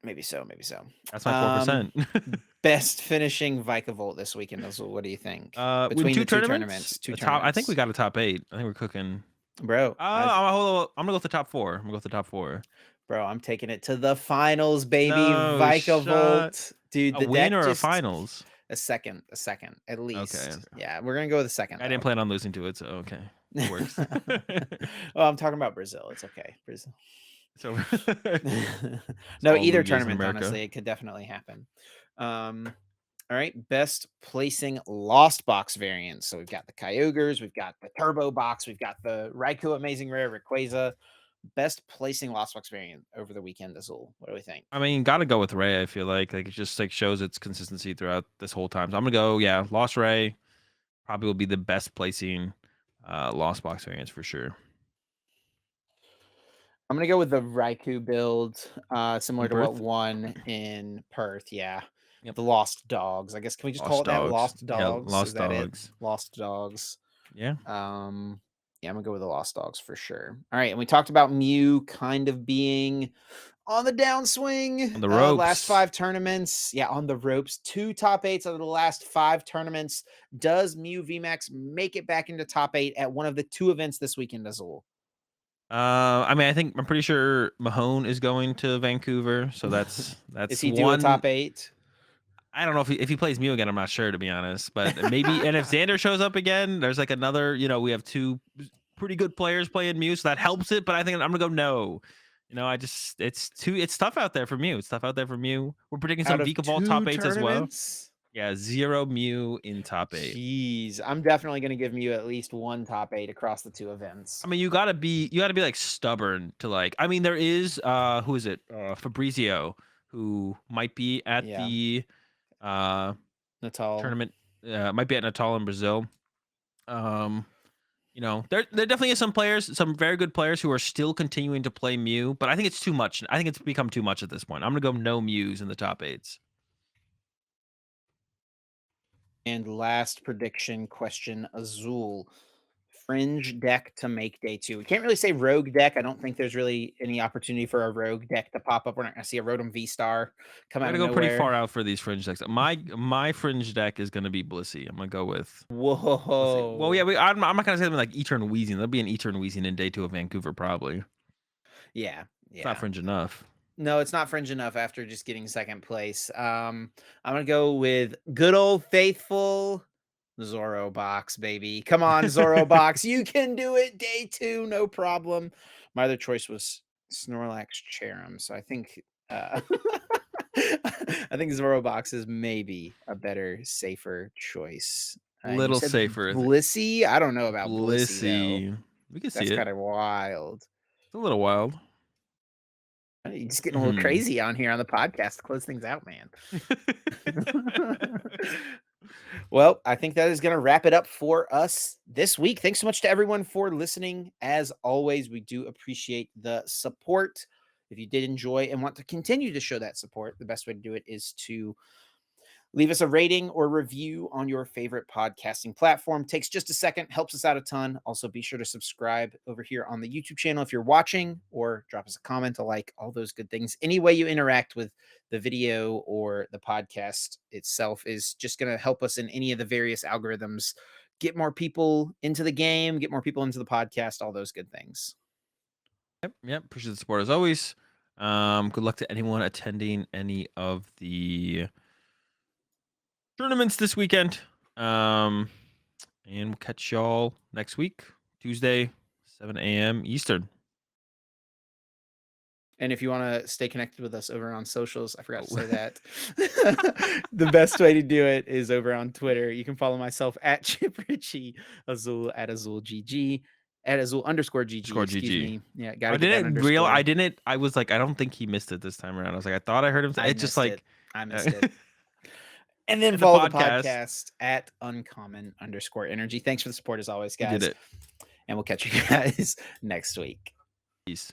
Maybe so. Maybe so. That's my 4%. Best finishing Vikavolt this weekend, Azul. What do you think? Win Between 2 the 2 tournaments. tournaments. 2 Top. I think we tournaments. got a top 8. I think we're cooking. Bro, I'm gonna go with the top 4. I'm gonna go with the top 4. I'm taking it to the finals, baby. No shot. Vikavolt. Dude, A the win deck or a just finals? a second, at Okay. least. Yeah, we're going to go with a second I didn't though. plan on losing to it, so okay. It works. Well, I'm talking about Brazil. It's okay. Brazil. So No, all either Lugias in tournament, America. honestly, it could definitely happen. All right, best placing Lost Box variants. So we've got the Kyogres, we've got the Turbo Box, we've got the Raikou Amazing Rare, Rayquaza. Best placing Lost Box variant over the weekend, Azul. What do we think? I mean, gotta go with Ray. I feel like it just like shows its consistency throughout this whole time. So I'm gonna go, yeah, Lost Ray probably will be the best placing Lost Box variants for sure. I'm gonna go with the Raikou build, similar In to what Perth, won in Perth. Yeah, yep, the Lost Dogs. I guess can we just call Lost it that? Dogs, Lost yeah, Dogs. Is Lost that it? Dogs, Lost Dogs. yeah, Yeah, I'm gonna go with the Lost Dogs for sure. All right, and we talked about Mew kind of being on the downswing. on the Last ropes. 5 tournaments, yeah, on the ropes. 2 top 8s out of the last 5 tournaments. Does Mew VMAX make it back into top 8 at one of the 2 events this weekend, Azul? I mean, I'm pretty sure Mahone is going to Vancouver, so that's Is that's he do a one. top 8? I don't know if he plays Mew again. I'm not sure to be honest, but maybe. And if Xander shows up again, there's like another. We have 2 pretty good players playing Mew, so that helps it. But I think I'm gonna go no. It's tough out there for Mew. It's tough out there for Mew. We're predicting Out some of Vikavolt 2 top 8s as well. tournaments? Yeah, 0 Mew in top 8. Jeez, I'm definitely gonna give you at least one top 8 across the 2 events. I mean, you gotta be, like, stubborn to, like I mean, there is, who is it? Fabrizio, who might be at Yeah, the, uh, Natal. tournament, might be at Natal in Brazil. Um, there definitely is some players, some very good players who are still continuing to play Mew, but I think it's too much. I think it's become too much at this point. I'm gonna go no Mews in the top 8s. And last prediction question, Azul. Fringe deck to make day 2. We can't really say rogue deck. I don't think there's really any opportunity for a rogue deck to pop up. We're not gonna see a Rotom V-Star come I'm out gonna of go pretty nowhere. far out for these fringe decks. My fringe deck is gonna be Blissey. I'm gonna go with Blissey. Well, yeah, Whoa. I'm not gonna say something like Etern Weezing. There'll be an Etern Weezing in day 2 of Vancouver, probably. Yeah, It's not yeah. fringe enough. No, it's not fringe enough after just getting second place. I'm gonna go with good old faithful Zorro box, baby. Come on, Zorro box. You can do it. Day 2, no problem. My other choice was Snorlax Cherim. So I think I think Zorro box is maybe a better, safer choice. And you Little said safer, is it? Blissey? I don't know about Blissey though. Blissey. We can see That's it. kind of wild. It's a little wild. You're just getting a little Mhm. crazy on here on the podcast to close things out, man. Well, I think that is going to wrap it up for us this week. Thanks so much to everyone for listening. As always, we do appreciate the support. If you did enjoy and want to continue to show that support, the best way to do it is to leave us a rating or review on your favorite podcasting platform. Takes just a second, helps us out a ton. Also, be sure to subscribe over here on the YouTube channel if you're watching, or drop us a comment, a like, all those good things. Any way you interact with the video or the podcast itself is just going to help us in any of the various algorithms. Get more people into the game, get more people into the podcast, all those good things. Yep, yep. Appreciate the support as always. Good luck to anyone attending any of the tournaments this weekend. Um, and we'll catch y'all next week, Tuesday, 7 a.m. Eastern. And if you want to stay connected with us over on socials, I forgot to Oh. say that. The best way to do it is over on Twitter. You can follow myself at Chip Ritchie, Azul at Azul GG, at Azul underscore GG, Score excuse GG. me. Yeah, got to get that I underscore. didn't, I was like, I don't think he missed it this time around. I was like, I thought I heard him say I it's just missed it. like, I uh, missed it. And then in the follow the podcast, podcast at uncommon underscore energy. Thanks for the support as always, he did guys. it. And we'll catch you guys next week. Peace.